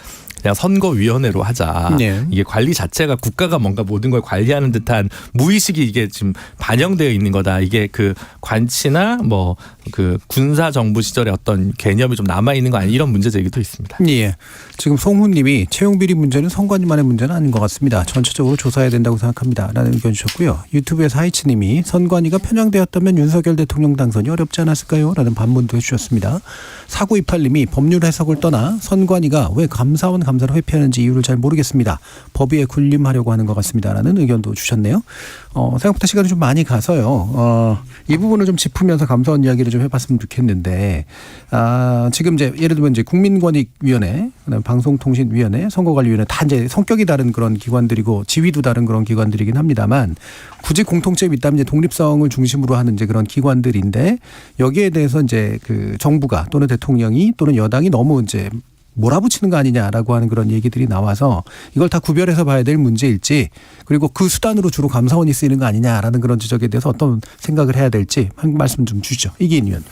그냥 선거위원회로 하자. 네. 이게 관리 자체가 국가가 뭔가 모든 걸 관리하는 듯한 무의식이 이게 지금 반영되어 있는 거다. 이게 그 관치나 뭐 그 군사 정부 시절의 어떤 개념이 좀 남아 있는 거 아니 이런 문제 제기도 있습니다. 예. 지금 송훈님이 채용 비리 문제는 선관위만의 문제는 아닌 것 같습니다. 전체적으로 조사해야 된다고 생각합니다. 라는 의견 주셨고요. 유튜브에서 하이츠님이 선관위가 편향되었다면 윤석열 대통령 당선이 어렵지 않았을까요? 라는 반문도 해주셨습니다. 4928님이 법률 해석을 떠나 선관위가 왜 감사원 감사를 회피하는지 이유를 잘 모르겠습니다. 법위에 군림하려고 하는 것 같습니다. 라는 의견도 주셨네요. 생각보다 시간이 좀 많이 가서요. 이 부분을 좀 짚으면서 감사원 이야기를 좀 해봤으면 좋겠는데 지금 이제 예를 들면 이제 국민권익위원회, 그다음에 방송통신위원회, 선거관리위원회 다 이제 성격이 다른 그런 기관들이고 지위도 다른 그런 기관들이긴 합니다만 굳이 공통점이 있다면 이제 독립성을 중심으로 하는 이제 그런 기관들인데 여기에 대해서 이제 그 정부가 또는 대통령이 또는 여당이 너무 이제 몰아붙이는 거 아니냐라고 하는 그런 얘기들이 나와서 이걸 다 구별해서 봐야 될 문제일지 그리고 그 수단으로 주로 감사원이 쓰이는 거 아니냐라는 그런 지적에 대해서 어떤 생각을 해야 될지 한 말씀 좀 주시죠. 이기인 의원.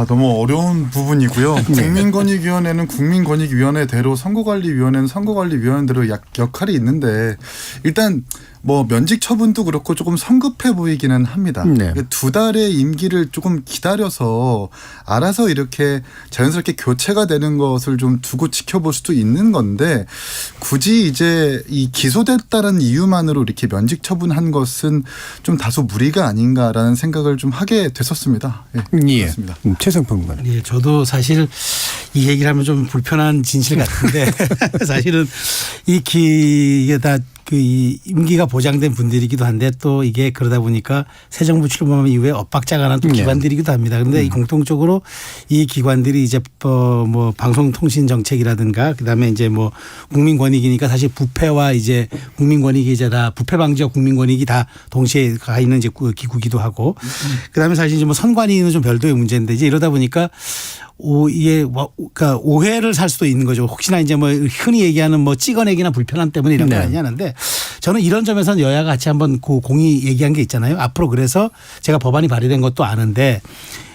너무 어려운 부분이고요. 국민권익위원회는 국민권익위원회대로 선거관리위원회는 선거관리위원회대로 역할이 있는데 일단 뭐 면직 처분도 그렇고 조금 성급해 보이기는 합니다. 네. 2달의 임기를 조금 기다려서 알아서 이렇게 자연스럽게 교체가 되는 것을 좀 두고 지켜볼 수도 있는 건데 굳이 이제 이 기소됐다는 이유만으로 이렇게 면직 처분한 것은 좀 다소 무리가 아닌가라는 생각을 좀 하게 됐었습니다. 예. 그렇습니다. 최성평 의원. 예, 저도 사실 이 얘기를 하면 좀 불편한 진실 같은데 사실은 이게 다 그 임기가 보장된 분들이기도 한데 또 이게 그러다 보니까 새 정부 출범 이후에 엇박자가 난 또 기관들이기도 합니다. 그런데 이 공통적으로 이 기관들이 이제 뭐 방송통신 정책이라든가 그다음에 이제 뭐 국민권익이니까 사실 부패와 이제 국민권익이 이제 다 부패 방지와 국민권익이 다 동시에 가 있는 이제 기구기도 하고 그다음에 사실 이제 뭐 선관위는 좀 별도의 문제인데 이제 이러다 보니까 그러니까 오해를 살 수도 있는 거죠. 혹시나 이제 뭐 흔히 얘기하는 뭐 찍어내기나 불편함 때문에 이런 거 아니냐는데 저는 이런 점에서는 여야가 같이 한번 그 공의 얘기한 게 있잖아요. 앞으로 그래서 제가 법안이 발의된 것도 아는데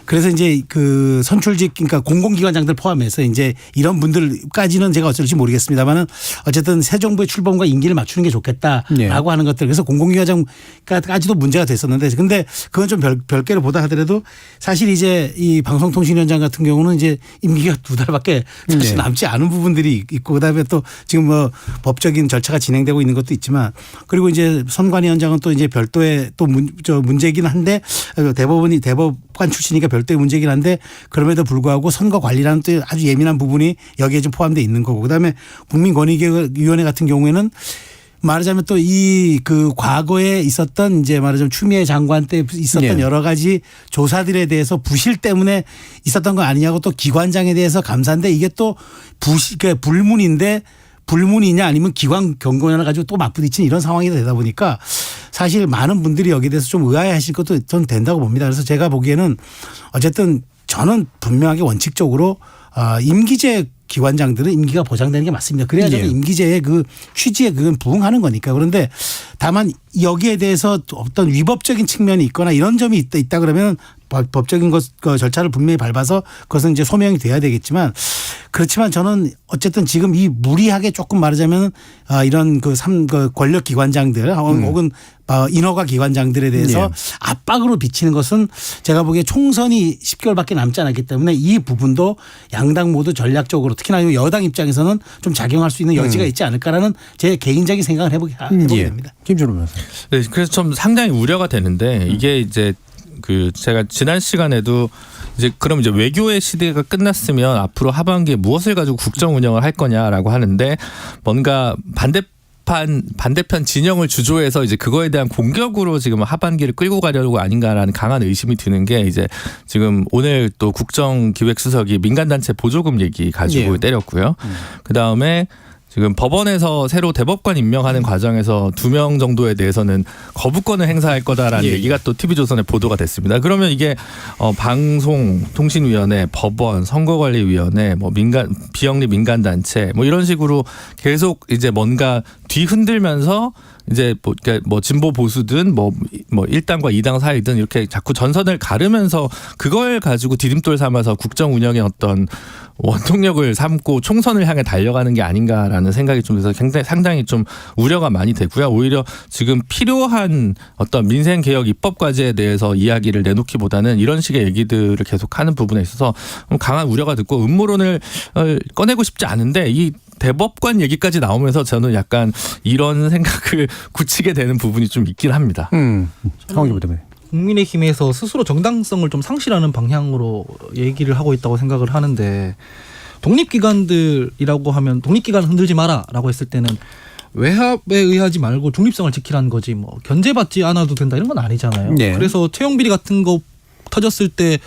그래서 이제 그 선출직 그러니까 공공기관장들 포함해서 이제 이런 분들까지는 제가 어쩔지 모르겠습니다만은 어쨌든 새 정부의 출범과 임기를 맞추는 게 좋겠다라고 하는 것들 그래서 공공기관장까지도 문제가 됐었는데 근데 그건 좀 별개로 보다 하더라도 사실 이제 이 방송통신위원장 같은 경우는 이제 임기가 2달밖에 사실 남지 않은 부분들이 있고 그다음에 또 지금 뭐 법적인 절차가 진행되고 있는 것도 있지만 그리고 이제 선관위원장은 또 이제 별도의 또 문제이긴 한데 대법관이 사법관 출신이니까 별도의 문제긴 한데 그럼에도 불구하고 선거 관리라는 또 아주 예민한 부분이 여기에 좀 포함되어 있는 거고 그다음에 국민권익위원회 같은 경우에는 말하자면 또 이 그 과거에 있었던 이제 말하자면 추미애 장관 때 있었던 네. 여러 가지 조사들에 대해서 부실 때문에 있었던 거 아니냐고 또 기관장에 대해서 감사인데 이게 또 불문인데 불문이냐 아니면 기관 경고냐 가지고 또 맞부딪힌 이런 상황이 되다 보니까 사실 많은 분들이 여기에 대해서 좀 의아해하실 것도 전 된다고 봅니다. 그래서 제가 보기에는 어쨌든 저는 분명하게 원칙적으로 임기제 기관장들은 임기가 보장되는 게 맞습니다. 그래야 저는 임기제의 그 취지에 그건 부응하는 거니까. 그런데 다만 여기에 대해서 어떤 위법적인 측면이 있거나 이런 점이 있다 그러면 법적인 절차를 분명히 밟아서 그것은 이제 소명이 돼야 되겠지만 그렇지만 저는 어쨌든 지금 이 무리하게 조금 말하자면 이런 그 권력 기관장들 혹은 인허가 기관장들에 대해서 압박으로 비치는 것은 제가 보기에 총선이 10개월밖에 남지 않았기 때문에 이 부분도 양당 모두 전략적으로 특히나 여당 입장에서는 좀 작용할 수 있는 여지가 있지 않을까라는 제 개인적인 생각을 해보게 됩니다. 김준호 변호사. 네, 그래서 좀 상당히 우려가 되는데 이게 이제 그 제가 지난 시간에도 이제 그럼 이제 외교의 시대가 끝났으면 앞으로 하반기에 무엇을 가지고 국정 운영을 할 거냐라고 하는데 뭔가 반대편 진영을 주조해서 이제 그거에 대한 공격으로 지금 하반기를 끌고 가려고 아닌가라는 강한 의심이 드는 게 이제 지금 오늘 또 국정기획수석이 민간단체 보조금 얘기 가지고 때렸고요. 그다음에 지금 법원에서 새로 대법관 임명하는 과정에서 2명 정도에 대해서는 거부권을 행사할 거다라는 얘기가 또 TV조선에 보도가 됐습니다. 그러면 이게 방송통신위원회, 법원, 선거관리위원회, 뭐 비영리 민간단체 뭐 이런 식으로 계속 이제 뭔가 뒤흔들면서 이제 뭐 진보 보수든 뭐 1당과 2당 사이든 이렇게 자꾸 전선을 가르면서 그걸 가지고 디딤돌 삼아서 국정 운영의 어떤 원동력을 삼고 총선을 향해 달려가는 게 아닌가라는 생각이 좀 해서 상당히 좀 우려가 많이 되고요. 오히려 지금 필요한 어떤 민생 개혁 입법 과제에 대해서 이야기를 내놓기보다는 이런 식의 얘기들을 계속하는 부분에 있어서 강한 우려가 듣고 음모론을 꺼내고 싶지 않은데 이 대법관 얘기까지 나오면서 저는 약간 이런 생각을 굳히게 되는 부분이 좀 있긴 합니다. 국민의힘에서 스스로 정당성을 좀 상실하는 방향으로 얘기를 하고 있다고 생각을 하는데 독립기관들이라고 하면 독립기관 흔들지 마라라고 했을 때는 외압에 의하지 말고 중립성을 지키라는 거지 뭐 견제받지 않아도 된다 이런 건 아니잖아요. 그래서 채용비리 같은 거 터졌을 때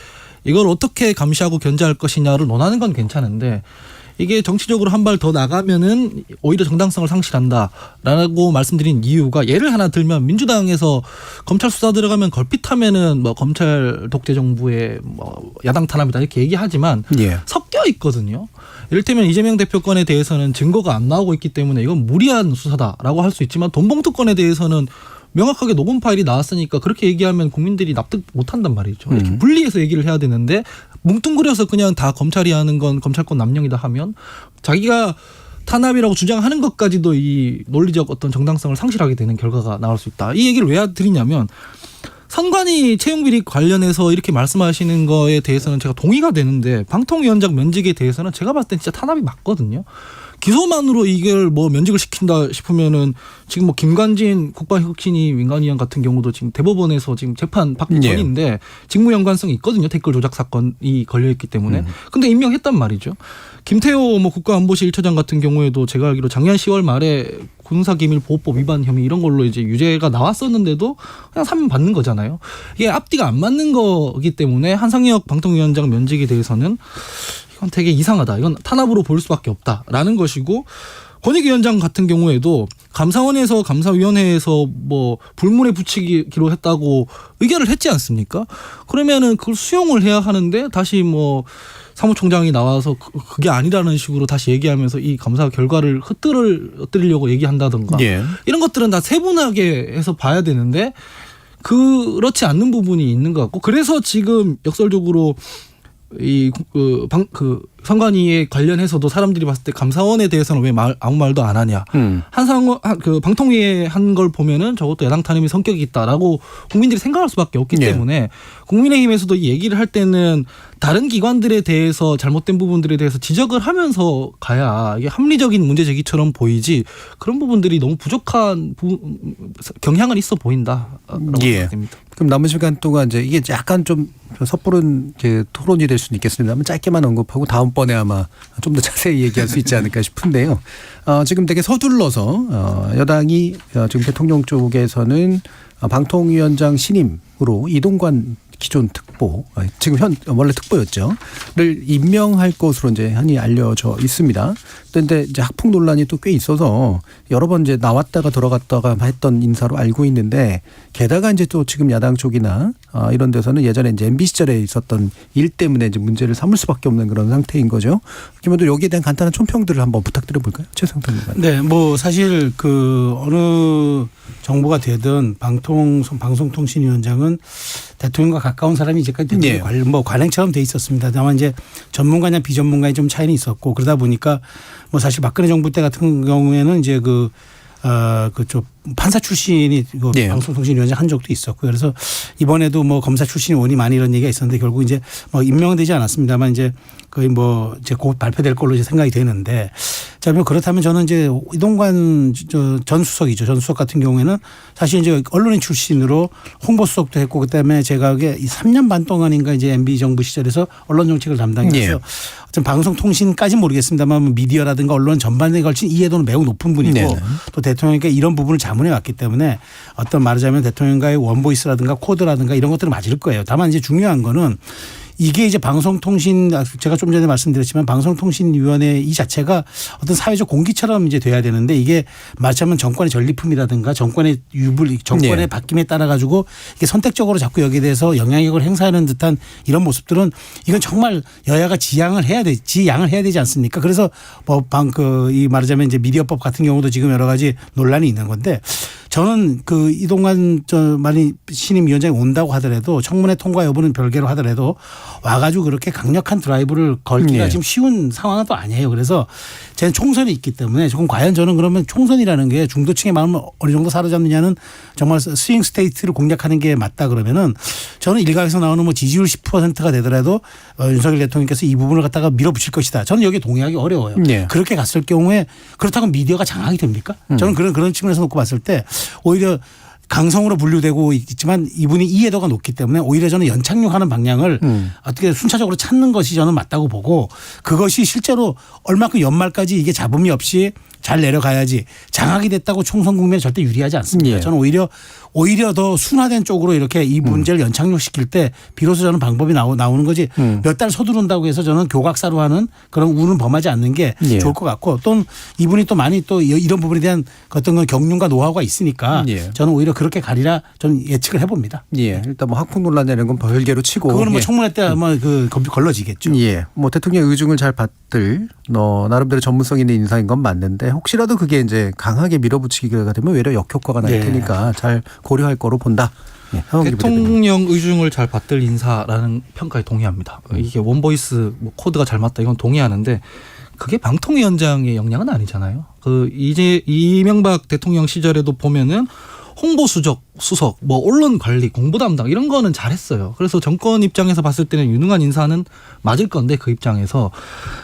이걸 어떻게 감시하고 견제할 것이냐를 논하는 건 괜찮은데 이게 정치적으로 한 발 더 나가면은 오히려 정당성을 상실한다라고 말씀드린 이유가 예를 하나 들면 민주당에서 검찰 수사 들어가면 걸핏하면은 뭐 검찰 독재 정부의 뭐 야당 탄압이다 이렇게 얘기하지만 섞여 있거든요. 이를테면 이재명 대표 건에 대해서는 증거가 안 나오고 있기 때문에 이건 무리한 수사다라고 할 수 있지만 돈봉투 건에 대해서는 명확하게 녹음 파일이 나왔으니까 그렇게 얘기하면 국민들이 납득 못한단 말이죠. 이렇게 분리해서 얘기를 해야 되는데 뭉뚱그려서 그냥 다 검찰이 하는 건 검찰권 남용이다 하면 자기가 탄압이라고 주장하는 것까지도 이 논리적 어떤 정당성을 상실하게 되는 결과가 나올 수 있다. 이 얘기를 왜 드리냐면 선관위 채용비리 관련해서 이렇게 말씀하시는 거에 대해서는 제가 동의가 되는데 방통위원장 면직에 대해서는 제가 봤을 땐 진짜 탄압이 맞거든요. 기소만으로 이걸 뭐 면직을 시킨다 싶으면은 지금 뭐 김관진 국방혁신위 민간위원 같은 경우도 지금 대법원에서 지금 재판 받기 전인데 직무 연관성이 있거든요. 댓글 조작 사건이 걸려있기 때문에. 근데 임명했단 말이죠. 김태호 뭐 국가안보실 1차장 같은 경우에도 제가 알기로 작년 10월 말에 군사기밀보호법 위반 혐의 이런 걸로 이제 유죄가 나왔었는데도 그냥 사면 받는 거잖아요. 이게 앞뒤가 안 맞는 거기 때문에 한상혁 방통위원장 면직에 대해서는 이건 되게 이상하다. 이건 탄압으로 볼 수밖에 없다라는 것이고 권익위원장 같은 경우에도 감사원에서 감사위원회에서 뭐 불문에 붙이기로 했다고 의결을 했지 않습니까? 그러면은 그걸 수용을 해야 하는데 다시 뭐 사무총장이 나와서 그게 아니라는 식으로 다시 얘기하면서 이 감사 결과를 흩뜨리려고 얘기한다든가 이런 것들은 다 세분하게 해서 봐야 되는데 그렇지 않는 부분이 있는 것 같고 그래서 지금 역설적으로 선관위에 관련해서도 사람들이 봤을 때 감사원에 대해서는 왜 아무 말도 안 하냐. 그 방통위에 한 걸 보면은 저것도 야당 탄압의 성격이 있다라고 국민들이 생각할 수밖에 없기 때문에 국민의힘에서도 이 얘기를 할 때는 다른 기관들에 대해서 잘못된 부분들에 대해서 지적을 하면서 가야 이게 합리적인 문제 제기처럼 보이지 그런 부분들이 너무 부족한 경향은 있어 보인다라고 생각됩니다. 그럼 남은 시간 동안 이제 이게 약간 좀 섣부른 토론이 될 수는 있겠습니다만 짧게만 언급하고 다음번에 아마 좀 더 자세히 얘기할 수 있지 않을까 싶은데요. 지금 되게 서둘러서 여당이 지금 대통령 쪽에서는 방통위원장 신임으로 이동관 기존 특보, 지금 원래 특보였죠.를 임명할 것으로 이제 한이 알려져 있습니다. 그런데 이제 학폭 논란이 또 꽤 있어서 여러 번 이제 나왔다가 들어갔다가 했던 인사로 알고 있는데 게다가 이제 또 지금 야당 쪽이나 이런 데서는 예전에 이제 MB 시절에 있었던 일 때문에 이제 문제를 삼을 수밖에 없는 그런 상태인 거죠. 그러면 여기에 대한 간단한 총평들을 한번 부탁드려 볼까요, 최성평 의원? 네, 뭐 사실 어느 정부가 되든 방송통신위원장은 대통령과 가까운 사람이 이제까지 관행처럼 돼 있었습니다. 다만 이제 전문가냐 비전문가의 좀 차이는 있었고 그러다 보니까 뭐 사실 박근혜 정부 때 같은 경우에는 이제 좀 판사 출신이 방송통신위원장 한 적도 있었고 그래서 이번에도 뭐 검사 출신 의원이 많이 이런 얘기가 있었는데 결국 이제 뭐 임명은 되지 않았습니다만 이제 거의 뭐 이제 곧 발표될 걸로 이제 생각이 되는데 자, 뭐 그렇다면 저는 이제 이동관 전 수석이죠. 전 수석 같은 경우에는 사실 이제 언론인 출신으로 홍보수석도 했고 그다음에 제가 3년 반 동안인가 이제 MB 정부 시절에서 언론 정책을 담당해서 어떤 방송통신까지는 모르겠습니다만 미디어라든가 언론 전반에 걸친 이해도는 매우 높은 분이고 또 대통령께 이런 부분을 자문해 왔기 때문에 어떤 말하자면 대통령과의 원보이스라든가 코드라든가 이런 것들은 맞을 거예요. 다만 이제 중요한 거는 이게 이제 방송통신 제가 좀 전에 말씀드렸지만 방송통신위원회 이 자체가 어떤 사회적 공기처럼 이제 돼야 되는데 이게 말하자면 정권의 전리품이라든가 정권의 정권의 바뀜에 따라 가지고 이게 선택적으로 자꾸 여기에 대해서 영향력을 행사하는 듯한 이런 모습들은 이건 정말 여야가 지양을 해야 되지 않습니까? 그래서 이 말하자면 이제 미디어법 같은 경우도 지금 여러 가지 논란이 있는 건데 저는 이동관 신임위원장이 온다고 하더라도 청문회 통과 여부는 별개로 하더라도 와가지고 그렇게 강력한 드라이브를 걸기가 지금 쉬운 상황은 또 아니에요. 그래서 저는 총선이 있기 때문에 조금 과연 저는 그러면 총선이라는 게 중도층의 마음을 어느 정도 사로잡느냐는 정말 스윙 스테이트를 공략하는 게 맞다 그러면은 저는 일각에서 나오는 뭐 지지율 10%가 되더라도 윤석열 대통령께서 이 부분을 갖다가 밀어붙일 것이다. 저는 여기에 동의하기 어려워요. 그렇게 갔을 경우에 그렇다고 미디어가 장악이 됩니까? 저는 그런 측면에서 놓고 봤을 때 오히려 강성으로 분류되고 있지만 이분이 이해도가 높기 때문에 오히려 저는 연착륙하는 방향을 어떻게 순차적으로 찾는 것이 저는 맞다고 보고 그것이 실제로 얼마큼 연말까지 이게 잡음이 없이 잘 내려가야지 장악이 됐다고 총선 국면에 절대 유리하지 않습니다. 저는 오히려 더 순화된 쪽으로 이렇게 이 문제를 연착륙시킬 때 비로소 저는 방법이 나오는 거지 몇 달 서두른다고 해서 저는 교각사로 하는 그런 우는 범하지 않는 게 좋을 것 같고 또 이분이 또 많이 또 이런 부분에 대한 어떤 건 경륜과 노하우가 있으니까 저는 오히려 그렇게 가리라 저는 예측을 해봅니다. 일단 뭐 학폭 논란이라는 건 별개로 치고 그거는 뭐 청문회 때 아마 걸러지겠죠. 뭐 대통령 의중을 잘 받들 나름대로 전문성 있는 인사인 건 맞는데 혹시라도 그게 이제 강하게 밀어붙이기가 되면 오히려 역효과가 날 테니까 잘 고려할 거로 본다. 대통령 의중을 잘 받들 인사라는 평가에 동의합니다. 이게 원보이스 코드가 잘 맞다 이건 동의하는데 그게 방통위원장의 역량은 아니잖아요. 이제 이명박 대통령 시절에도 보면은 홍보수석, 뭐 언론 관리, 공보 담당 이런 거는 잘했어요. 그래서 정권 입장에서 봤을 때는 유능한 인사는 맞을 건데 그 입장에서.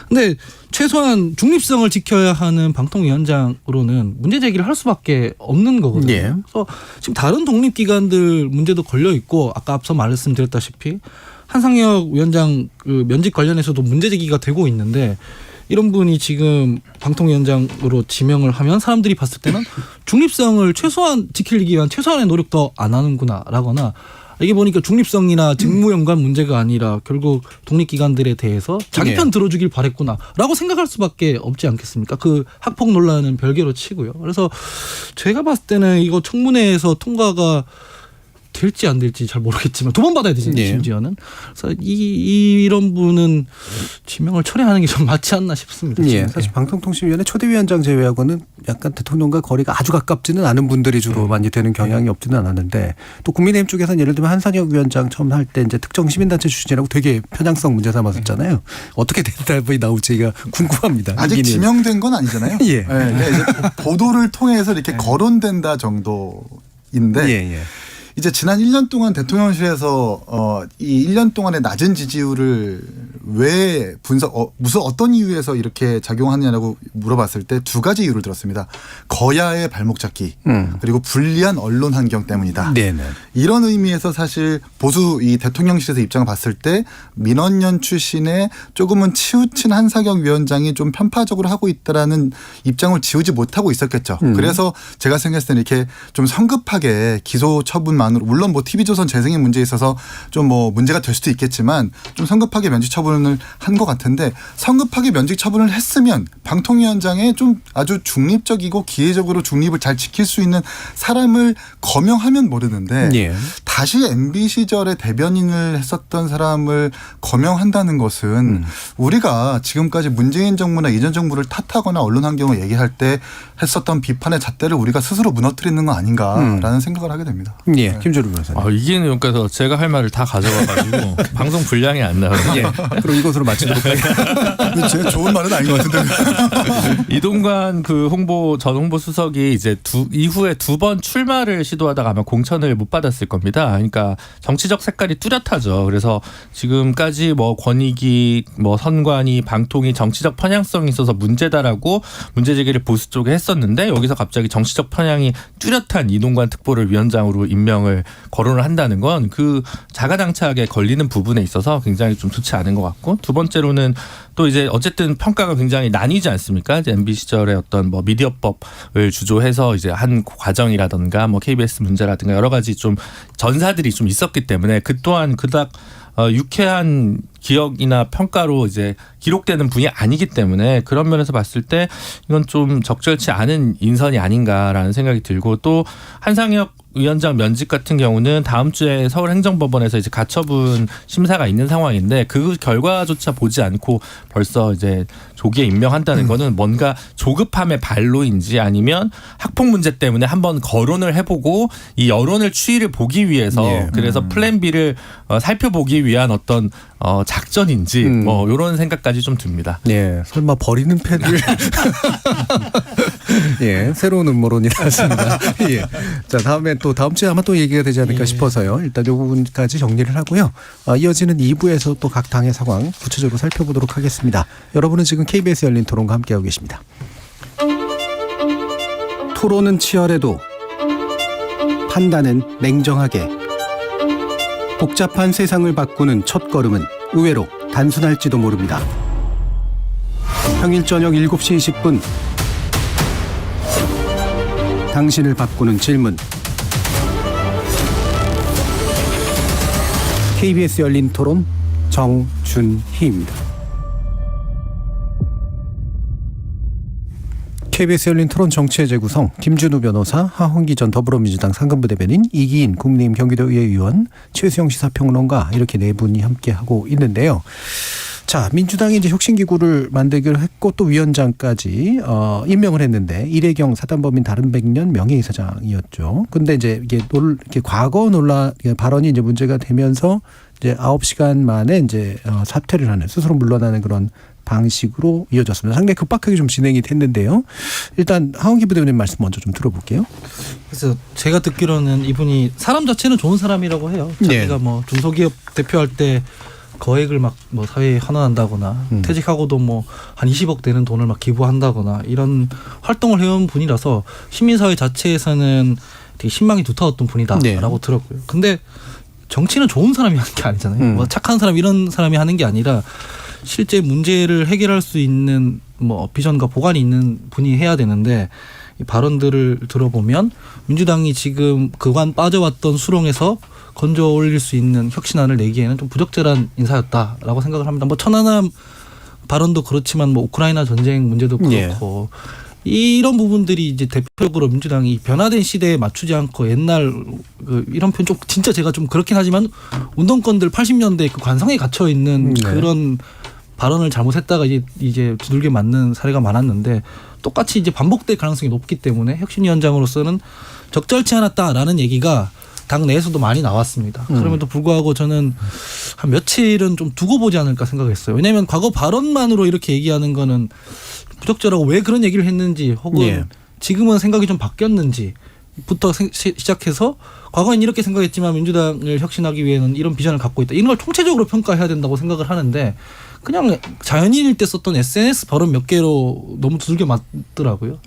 근데 최소한 중립성을 지켜야 하는 방통위원장으로는 문제 제기를 할 수밖에 없는 거거든요. 그래서 지금 다른 독립기관들 문제도 걸려 있고 아까 앞서 말씀드렸다시피 한상혁 위원장 면직 관련해서도 문제 제기가 되고 있는데 이런 분이 지금 방통위원장으로 지명을 하면 사람들이 봤을 때는 중립성을 최소한 지키기 위한 최소한의 노력도 안 하는구나 라거나 이게 보니까 중립성이나 직무 연관 문제가 아니라 결국 독립기관들에 대해서 자기 편 들어주길 바랬구나 라고 생각할 수밖에 없지 않겠습니까? 그 학폭 논란은 별개로 치고요. 그래서 제가 봤을 때는 이거 청문회에서 통과가 될지 안 될지 잘 모르겠지만 두 번 받아야 되잖아요. 예. 심지어는. 그래서 이런 분은 지명을 철회하는 게 좀 맞지 않나 싶습니다. 예, 지금. 사실 방송통신위원회 초대위원장 제외하고는 약간 대통령과 거리가 아주 가깝지는 않은 분들이 주로 많이 되는 경향이 없지는 않았는데 또 국민의힘 쪽에서는 예를 들면 한선혁 위원장 처음 할 때 이제 특정 시민단체 출신이라고 되게 편향성 문제 삼았었잖아요. 어떻게 대답이 나올지가 궁금합니다. 아직 이기는. 지명된 건 아니잖아요. 예. 네, 이제 보도를 통해서 이렇게 거론된다 정도인데 예. 이제 지난 1년 동안 대통령실에서 이 1년 동안의 낮은 지지율을 왜 무슨 어떤 이유에서 이렇게 작용하느냐고 물어봤을 때 두 가지 이유를 들었습니다. 거야의 발목 잡기 그리고 불리한 언론 환경 때문이다. 네네. 이런 의미에서 사실 보수 이 대통령실에서 입장을 봤을 때 민원연 출신의 조금은 치우친 한사경 위원장이 좀 편파적으로 하고 있다라는 입장을 지우지 못하고 있었겠죠. 그래서 제가 생각했을 때는 이렇게 좀 성급하게 기소 처분만으로 물론 뭐 TV조선 재승인 문제에 있어서 좀 뭐 문제가 될 수도 있겠지만 좀 성급하게 면직 처분을 한 것 같은데 성급하게 면직 처분을 했으면 방통위원장에 좀 아주 중립적이고 기회적으로 중립을 잘 지킬 수 있는 사람을 거명하면 모르는데 예. 다시 MB 시절에 대변인을 했었던 사람을 거명한다는 것은 우리가 지금까지 문재인 정부나 이전 정부를 탓하거나 언론 환경을 얘기할 때 했었던 비판의 잣대를 우리가 스스로 무너뜨리는 거 아닌가라는 생각을 하게 됩니다. 예. 김준우 변호사님. 이기는 의원께서 제가 할 말을 다 가져가가지고 방송 분량이 안 나와요. 예. 그럼 이것으로 마치도록 하겠습니다. 제가 좋은 말은 아닌 것 같은데. 이동관 전 홍보 수석이 이제 이후에 두 번 출마를 시도하다가 아마 공천을 못 받았을 겁니다. 그러니까 정치적 색깔이 뚜렷하죠. 그래서 지금까지 뭐 권익위, 뭐 선관위, 방통위 정치적 편향성이 있어서 문제다라고 문제제기를 보수 쪽에 했었는데 여기서 갑자기 정치적 편향이 뚜렷한 이동관 특보를 위원장으로 임명을 거론을 한다는 건 그 자가당착에 걸리는 부분에 있어서 굉장히 좀 좋지 않은 것 같고 두 번째로는 또 이제 어쨌든 평가가 굉장히 나뉘지 않습니까? 이제 MB 시절에 어떤 뭐 미디어법을 주조해서 이제 한 과정이라든가 뭐 KBS 문제라든가 여러 가지 좀 전사들이 좀 있었기 때문에 그 또한 그닥 유쾌한 기억이나 평가로 이제 기록되는 분이 아니기 때문에 그런 면에서 봤을 때 이건 좀 적절치 않은 인선이 아닌가라는 생각이 들고 또 한상혁 위원장 면직 같은 경우는 다음 주에 서울행정법원에서 이제 가처분 심사가 있는 상황인데 그 결과조차 보지 않고 벌써 이제 조기에 임명한다는 거는 뭔가 조급함의 발로인지 아니면 학폭 문제 때문에 한번 거론을 해보고 이 여론을 추이를 보기 위해서 그래서 플랜 B를 살펴보기 위한 어떤 작전인지 뭐 이런 생각까지 좀 듭니다. 예, 설마 버리는 패를 예, 새로운 음모론이 나왔습니다. 예, 자 다음에 또 다음 주에 아마 또 얘기가 되지 않을까 싶어서요. 일단 이 부분까지 정리를 하고요. 이어지는 2부에서 또 각 당의 상황 구체적으로 살펴보도록 하겠습니다. 여러분은 지금 KBS 열린 토론과 함께하고 계십니다. 토론은 치열해도 판단은 냉정하게. 복잡한 세상을 바꾸는 첫걸음은 의외로 단순할지도 모릅니다. 평일 저녁 7시 20분 당신을 바꾸는 질문 KBS 열린 토론 정준희입니다. KBS 열린 토론 정치의 재구성 김준우 변호사, 하홍기 전 더불어민주당 상근부 대변인, 이기인 국민의힘 경기도의회 의원, 최수영 시사평론가 이렇게 네 분이 함께하고 있는데요. 자, 민주당이 이제 혁신기구를 만들기로 했고 또 위원장까지 임명을 했는데 이래경 사단법인 다른백년 명예이사장이었죠. 근데 이제 이게 과거 논란 발언이 이제 문제가 되면서 이제 9시간 만에 이제 사퇴를 하는 스스로 물러나는 그런 방식으로 이어졌습니다. 상당히 급박하게 좀 진행이 됐는데요. 일단 하원기 부대변인 말씀 먼저 좀 들어볼게요. 그래서 제가 듣기로는 이분이 사람 자체는 좋은 사람이라고 해요. 자기가 뭐 중소기업 대표할 때 거액을 막 뭐 사회에 환원한다거나 퇴직하고도 뭐 한 20억 되는 돈을 막 기부한다거나 이런 활동을 해온 분이라서 시민사회 자체에서는 되게 신망이 두터웠던 분이다라고 들었고요. 근데 정치는 좋은 사람이 하는 게 아니잖아요. 뭐 착한 사람 이런 사람이 하는 게 아니라 실제 문제를 해결할 수 있는 뭐 비전과 보관이 있는 분이 해야 되는데 이 발언들을 들어보면 민주당이 지금 그간 빠져왔던 수렁에서 건져 올릴 수 있는 혁신안을 내기에는 좀 부적절한 인사였다라고 생각을 합니다. 뭐 천안함 발언도 그렇지만 뭐 우크라이나 전쟁 문제도 그렇고 이런 부분들이 이제 대표적으로 민주당이 변화된 시대에 맞추지 않고 옛날 이런 표현 좀 진짜 제가 좀 그렇긴 하지만 운동권들 80년대 그 관성에 갇혀 있는 그런 발언을 잘못했다가 이제 두들겨 맞는 사례가 많았는데 똑같이 이제 반복될 가능성이 높기 때문에 혁신위원장으로서는 적절치 않았다라는 얘기가 당 내에서도 많이 나왔습니다. 그럼에도 불구하고 저는 한 며칠은 좀 두고 보지 않을까 생각했어요. 왜냐하면 과거 발언만으로 이렇게 얘기하는 거는 부적절하고 왜 그런 얘기를 했는지 혹은 지금은 생각이 좀 바뀌었는지부터 시작해서 과거엔 이렇게 생각했지만 민주당을 혁신하기 위해는 이런 비전을 갖고 있다. 이런 걸 총체적으로 평가해야 된다고 생각을 하는데 그냥 자연인일 때 썼던 SNS 발언 몇 개로 너무 두들겨 맞더라고요.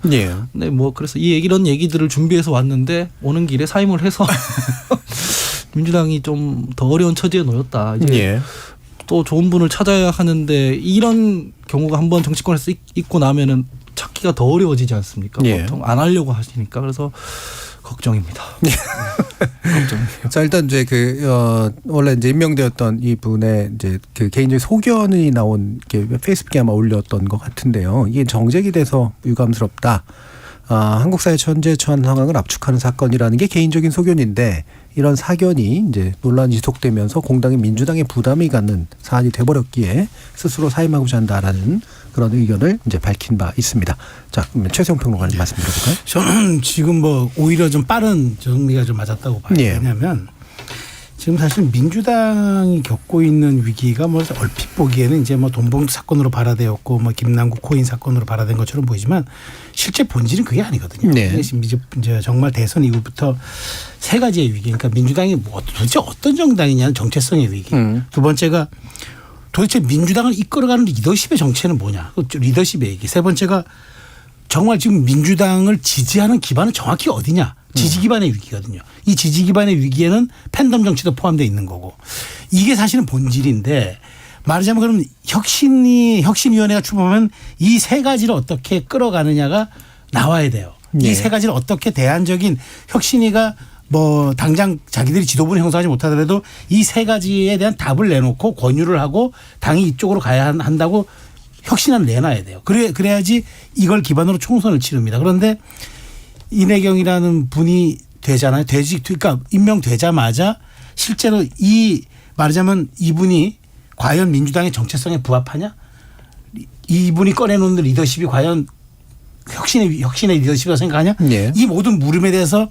네, 뭐 그래서 이런 얘기들을 준비해서 왔는데 오는 길에 사임을 해서 민주당이 좀 더 어려운 처지에 놓였다. 이제 또 좋은 분을 찾아야 하는데 이런 경우가 한번 정치권에서 있고 나면은 찾기가 더 어려워지지 않습니까? 보통 안 하려고 하시니까 그래서 걱정입니다. 걱정이에요. 자, 일단 이제 원래 이제 임명되었던 이 분의 이제 그 개인적인 소견이 나온 페이스북에 아마 올렸던 것 같은데요. 이게 정쟁이 돼서 유감스럽다. 한국 사회 현재 처한 상황을 압축하는 사건이라는 게 개인적인 소견인데 이런 사견이 이제 논란이 지속되면서 공당의 민주당의 부담이 갖는 사안이 돼버렸기에 스스로 사임하고자 한다라는 그런 의견을 이제 밝힌 바 있습니다. 자, 그러면 최수영 평론가님 말씀 들어볼까요? 저는 지금 뭐 오히려 좀 빠른 정리가 좀 맞았다고 봐요. 왜냐하면 지금 사실 민주당이 겪고 있는 위기가 뭐 얼핏 보기에는 이제 뭐 돈봉투 사건으로 발화되었고 뭐 김남국 코인 사건으로 발화된 것처럼 보이지만 실제 본질은 그게 아니거든요. 이제 정말 대선 이후부터 세 가지의 위기. 그러니까 민주당이 뭐 도대체 어떤 정당이냐는 정체성의 위기. 두 번째가 도대체 민주당을 이끌어가는 리더십의 정체는 뭐냐. 리더십의 얘기. 세 번째가 정말 지금 민주당을 지지하는 기반은 정확히 어디냐. 지지 기반의 위기거든요. 이 지지 기반의 위기에는 팬덤 정치도 포함되어 있는 거고. 이게 사실은 본질인데 말하자면 그럼 혁신위원회가 출범하면 이 세 가지를 어떻게 끌어가느냐가 나와야 돼요. 이 세 가지를 어떻게 대안적인 혁신위가 뭐 당장 자기들이 지도부는 형성하지 못하더라도 이 세 가지에 대한 답을 내놓고 권유를 하고 당이 이쪽으로 가야 한다고 혁신안을 내놔야 돼요. 그래야지 이걸 기반으로 총선을 치릅니다. 그런데 이내경이라는 분이 되잖아요. 그러니까 임명되자마자 실제로 말하자면 이분이 과연 민주당의 정체성에 부합하냐? 이분이 꺼내놓는 리더십이 과연 혁신의 리더십이라고 생각하냐? 이 모든 물음에 대해서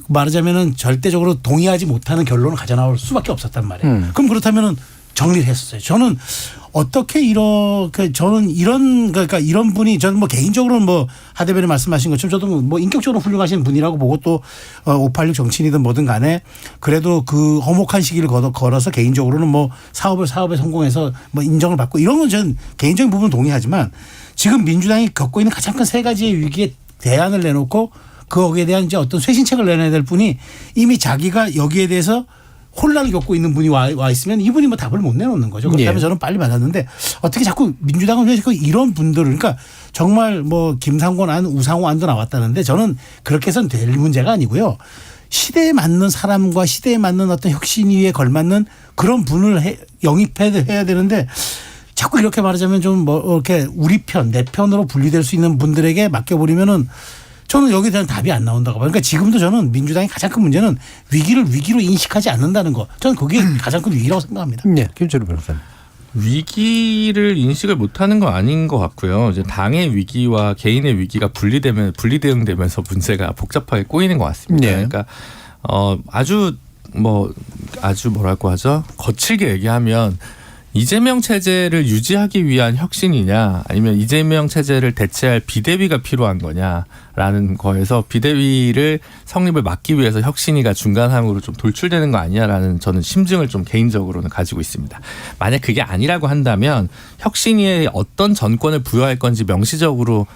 말하자면은 절대적으로 동의하지 못하는 결론을 가져 나올 수밖에 없었단 말이에요. 그럼 그렇다면은 정리를 했었어요. 저는 어떻게 저는 그러니까 이런 분이 저는 뭐 개인적으로는 뭐 하 대변인 말씀하신 것처럼 저도 뭐 인격적으로 훌륭하신 분이라고 보고 또 586 정치인이든 뭐든 간에 그래도 그 허목한 시기를 걸어서 개인적으로는 뭐 사업에 성공해서 뭐 인정을 받고 이런 건 저는 개인적인 부분은 동의하지만 지금 민주당이 겪고 있는 가장 큰 세 가지의 위기에 대안을 내놓고 거기에 대한 이제 어떤 쇄신책을 내놔야 될 분이 이미 자기가 여기에 대해서 혼란을 겪고 있는 분이 와 있으면 이분이 뭐 답을 못 내놓는 거죠. 그렇다면 저는 빨리 받았는데 어떻게 자꾸 민주당은 왜 자꾸 이런 분들을 그러니까 정말 뭐 김상곤 안, 우상호 안도 나왔다는데 저는 그렇게 해서는 될 문제가 아니고요. 시대에 맞는 사람과 시대에 맞는 어떤 혁신위에 걸맞는 그런 분을 영입해야 되는데 자꾸 이렇게 말하자면 좀 뭐 이렇게 우리 편, 내 편으로 분리될 수 있는 분들에게 맡겨버리면은 저는 여기에 대한 답이 안 나온다고 봐요. 그러니까 지금도 저는 민주당의 가장 큰 문제는 위기를 위기로 인식하지 않는다는 거. 저는 그게 가장 큰 위기라고 생각합니다. 네, 김철우 변호사님. 위기를 인식을 못하는 건 아닌 것 같고요. 이제 당의 위기와 개인의 위기가 분리대응되면서 문제가 복잡하게 꼬이는 것 같습니다. 그러니까 아주 뭐라고 하죠? 거칠게 얘기하면 이재명 체제를 유지하기 위한 혁신이냐 아니면 이재명 체제를 대체할 비대위가 필요한 거냐라는 거에서 비대위를 성립을 막기 위해서 혁신위가 중간항으로 좀 돌출되는 거 아니냐라는 저는 심증을 좀 개인적으로는 가지고 있습니다. 만약 그게 아니라고 한다면 혁신위에 어떤 전권을 부여할 건지 명시적으로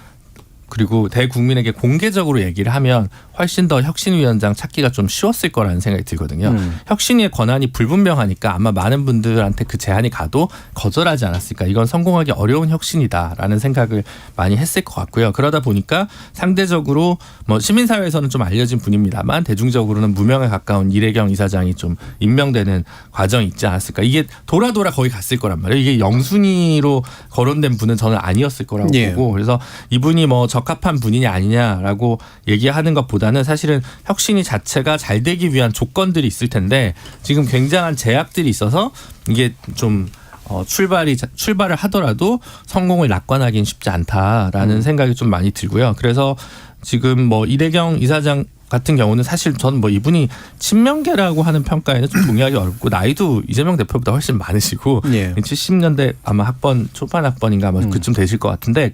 그리고 대국민에게 공개적으로 얘기를 하면 훨씬 더 혁신위원장 찾기가 좀 쉬웠을 거라는 생각이 들거든요. 혁신위의 권한이 불분명하니까 아마 많은 분들한테 그 제안이 가도 거절하지 않았을까. 이건 성공하기 어려운 혁신이다라는 생각을 많이 했을 것 같고요. 그러다 보니까 상대적으로 뭐 시민사회에서는 좀 알려진 분입니다만 대중적으로는 무명에 가까운 이내경 이사장이 좀 임명되는 과정이 있지 않았을까. 이게 돌아 거기 갔을 거란 말이에요. 이게 영순위로 거론된 분은 저는 아니었을 거라고 보고 그래서 이분이 뭐 적합한 분이냐 아니냐라고 얘기하는 것보다는 사실은 혁신이 자체가 잘 되기 위한 조건들이 있을 텐데 지금 굉장한 제약들이 있어서 이게 좀 출발을 하더라도 성공을 낙관하기는 쉽지 않다라는 생각이 좀 많이 들고요. 그래서 지금 뭐 이대경 이사장 같은 경우는 사실 전 뭐 이분이 친명계라고 하는 평가에는 좀 동의하기 어렵고 나이도 이재명 대표보다 훨씬 많으시고 70년대 아마 초반 학번인가 아마 그쯤 되실 것 같은데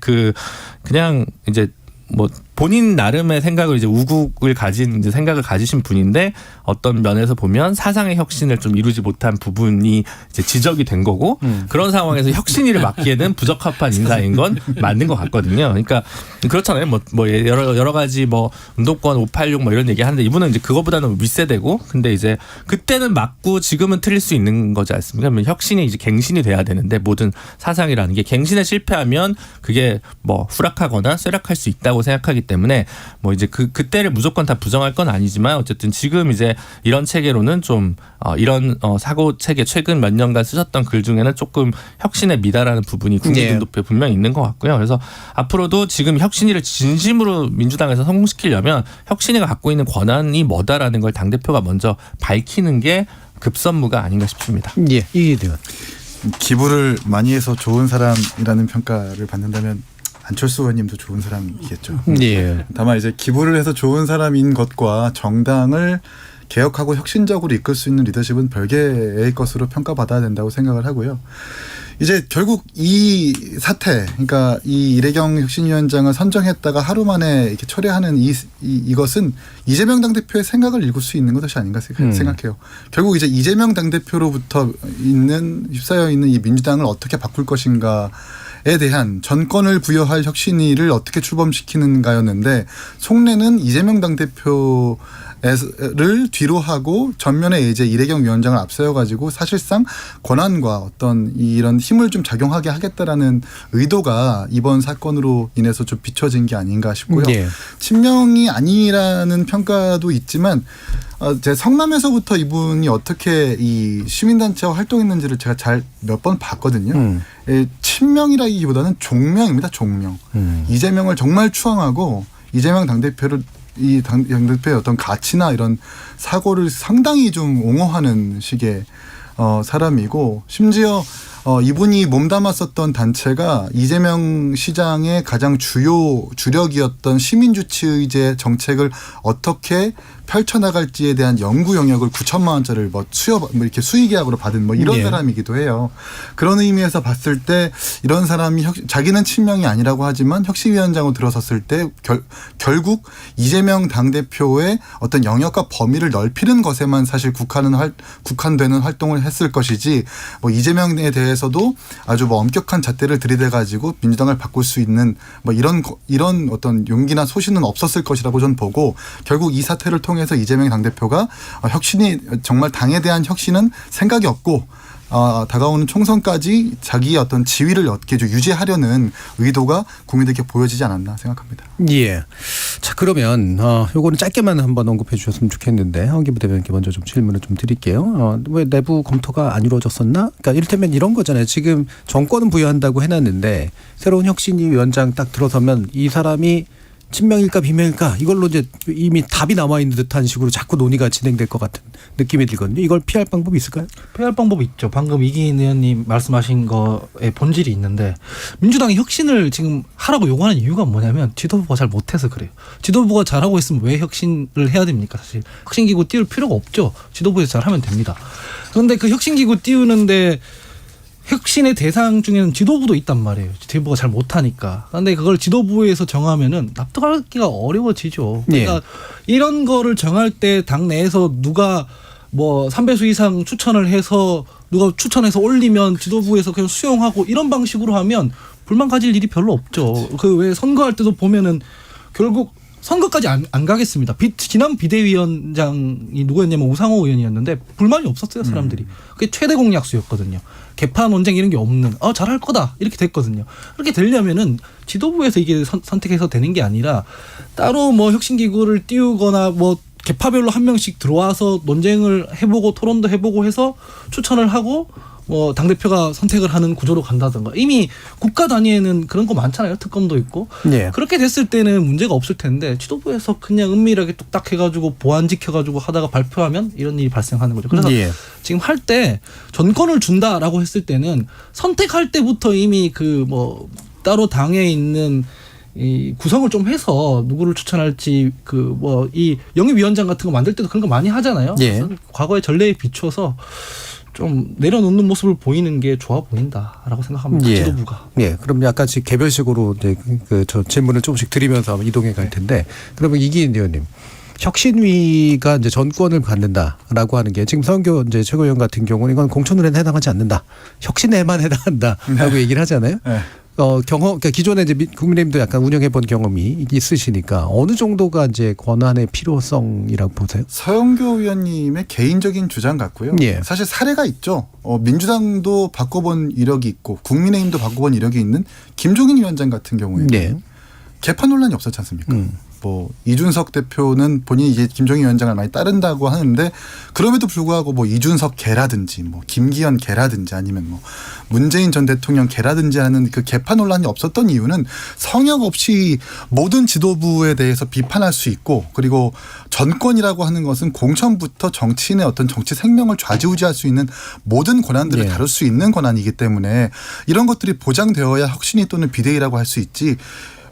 그냥 이제 뭐 본인 나름의 생각을 이제 우국을 가진 이제 생각을 가지신 분인데 어떤 면에서 보면 사상의 혁신을 좀 이루지 못한 부분이 이제 지적이 된 거고 그런 상황에서 혁신위를 맡기에는 부적합한 인사인 건 맞는 것 같거든요. 그러니까 그렇잖아요. 뭐 여러 가지 뭐 운동권 586 뭐 이런 얘기하는데 이분은 이제 그거보다는 윗세대고 근데 이제 그때는 맞고 지금은 틀릴 수 있는 거지 않습니까? 그러면 혁신이 이제 갱신이 돼야 되는데 모든 사상이라는 게 갱신에 실패하면 그게 뭐 후락하거나 쇠락할 수 있다고 생각하기 때문에 뭐 이제 그때를 무조건 다 부정할 건 아니지만 어쨌든 지금 이제 이런 체계로는 좀 이런 사고 체계 최근 몇 년간 쓰셨던 글 중에는 조금 혁신에 미달하는 부분이 국민분도표에 분명히 있는 것 같고요. 그래서 앞으로도 지금 혁신위를 진심으로 민주당에서 성공시키려면 혁신위가 갖고 있는 권한이 뭐다라는 걸 당대표가 먼저 밝히는 게 급선무가 아닌가 싶습니다. 예, 이기대원. 기부를 많이 해서 좋은 사람이라는 평가를 받는다면 안철수 의원님도 좋은 사람이겠죠. 예. 다만 이제 기부를 해서 좋은 사람인 것과 정당을 개혁하고 혁신적으로 이끌 수 있는 리더십은 별개의 것으로 평가받아야 된다고 생각을 하고요. 이제 결국 이 사태, 그러니까 이 이대경 혁신위원장을 선정했다가 하루 만에 이렇게 철회하는 이것은 이재명 당대표의 생각을 읽을 수 있는 것이 아닌가 생각해요. 결국 이제 이재명 당대표로부터 휩싸여 있는 이 민주당을 어떻게 바꿀 것인가에 대한 전권을 부여할 혁신위를 어떻게 출범시키는가였는데 속내는 이재명 당대표 를 뒤로 하고 전면에 이제 이대경 위원장을 앞세워 가지고 사실상 권한과 어떤 이런 힘을 좀 작용하게 하겠다라는 의도가 이번 사건으로 인해서 좀 비춰진 게 아닌가 싶고요. 예. 친명이 아니라는 평가도 있지만 제 성남에서부터 이분이 어떻게 이 시민단체와 활동했는지를 제가 잘 몇 번 봤거든요. 친명이라기보다는 종명입니다. 종명. 이재명을 정말 추앙하고 이재명 당대표를 이 당대표의 어떤 가치나 이런 사고를 상당히 좀 옹호하는 식의 사람이고 심지어 이분이 몸담았었던 단체가 이재명 시장의 가장 주력이었던 시민주치의제 정책을 어떻게 펼쳐나갈지에 대한 연구 영역을 9천만 원짜리를 이렇게 수의계약으로 받은 뭐 이런 사람이기도 해요. 그런 의미에서 봤을 때 이런 사람이 자기는 친명이 아니라고 하지만 혁신위원장으로 들어섰을 때 결국 이재명 당대표의 어떤 영역과 범위를 넓히는 것에만 사실 국한되는 활동을 했을 것이지 뭐 이재명에 대해서도 아주 뭐 엄격한 잣대를 들이대가지고 민주당을 바꿀 수 있는 뭐 이런 어떤 용기나 소신은 없었을 것이라고 저는 보고 결국 이 사태를 통해서 이재명 당대표가 혁신이 정말 당에 대한 혁신은 생각이 없고 다가오는 총선까지 자기의 어떤 지위를 유지하려는 의도가 국민들께 보여지지 않았나 생각합니다. 예. 자, 그러면 요거는 짧게만 한번 언급해 주셨으면 좋겠는데 황기부 대변인께 먼저 좀 질문을 좀 드릴게요. 왜 내부 검토가 안 이루어졌었나? 그러니까 이를테면 이런 거잖아요. 지금 정권은 부여한다고 해놨는데 새로운 혁신위 위원장 딱 들어서면 이 사람이 친명일까 비명일까 이걸로 이제 이미 답이 남아있는 듯한 식으로 자꾸 논의가 진행될 것 같은 느낌이 들거든요. 이걸 피할 방법이 있을까요? 피할 방법이 있죠. 방금 이기인 의원님 말씀하신 거에 본질이 있는데 민주당이 혁신을 지금 하라고 요구하는 이유가 뭐냐면 지도부가 잘 못해서 그래요. 지도부가 잘하고 있으면 왜 혁신을 해야 됩니까? 사실 혁신기구 띄울 필요가 없죠. 지도부에서 잘하면 됩니다. 그런데 그 혁신기구 띄우는데 혁신의 대상 중에는 지도부도 있단 말이에요. 지도부가 잘 못하니까. 그런데 그걸 지도부에서 정하면은 납득하기가 어려워지죠. 그러니까 이런 거를 정할 때 당 내에서 누가 뭐 3배수 이상 추천을 해서 누가 추천해서 올리면 지도부에서 그냥 수용하고 이런 방식으로 하면 불만 가질 일이 별로 없죠. 그 왜 선거할 때도 보면은 결국 선거까지 안 가겠습니다. 지난 비대위원장이 누구였냐면 우상호 의원이었는데 불만이 없었어요, 사람들이. 그게 최대 공약수였거든요. 개파 논쟁 이런 게 없는 잘할 거다 이렇게 됐거든요. 그렇게 되려면은 지도부에서 이게 선택해서 되는 게 아니라 따로 뭐 혁신기구를 띄우거나 뭐 개파별로 한 명씩 들어와서 논쟁을 해보고 토론도 해보고 해서 추천을 하고 뭐 당대표가 선택을 하는 구조로 간다든가 이미 국가 단위에는 그런 거 많잖아요. 특검도 있고. 예. 그렇게 됐을 때는 문제가 없을 텐데 지도부에서 그냥 은밀하게 뚝딱 해가지고 보안 지켜가지고 하다가 발표하면 이런 일이 발생하는 거죠. 그래서 예. 지금 할 때 전권을 준다라고 했을 때는 선택할 때부터 이미 그 뭐 따로 당에 있는 이 구성을 좀 해서 누구를 추천할지 그 뭐 이 영입위원장 같은 거 만들 때도 그런 거 많이 하잖아요. 예. 그래서 과거의 전례에 비춰서 좀 내려놓는 모습을 보이는 게 좋아 보인다라고 생각합니다. 예. 지도부가. 예, 그럼 약간씩 개별식으로 이제 저 질문을 조금씩 드리면서 이동해 갈 텐데, 그러면 이기인 의원님, 혁신위가 이제 전권을 갖는다라고 하는 게 지금 서영교 이제 최고위원 같은 경우는 이건 공천으로는 해당하지 않는다, 혁신에만 해당한다라고 얘기를 하잖아요. 네. 경험, 그러니까 기존에 이제 국민의힘도 약간 운영해본 경험이 있으시니까 어느 정도가 이제 권한의 필요성이라고 보세요? 서영교 의원님의 개인적인 주장 같고요. 예. 사실 사례가 있죠. 민주당도 바꿔본 이력이 있고 국민의힘도 바꿔본 이력이 있는 김종인 위원장 같은 경우에는 네. 개파 논란이 없었지 않습니까? 뭐 이준석 대표는 본인이 이제 김종인 위원장을 많이 따른다고 하는데 그럼에도 불구하고 뭐 이준석 개라든지 뭐 김기현 개라든지 아니면 뭐 문재인 전 대통령 개라든지 하는 그 개파 논란이 없었던 이유는 성역 없이 모든 지도부에 대해서 비판할 수 있고, 그리고 전권이라고 하는 것은 공천부터 정치인의 어떤 정치 생명을 좌지우지할 수 있는 모든 권한들을 네. 다룰 수 있는 권한이기 때문에 이런 것들이 보장되어야 혁신이 또는 비대위라고 할 수 있지,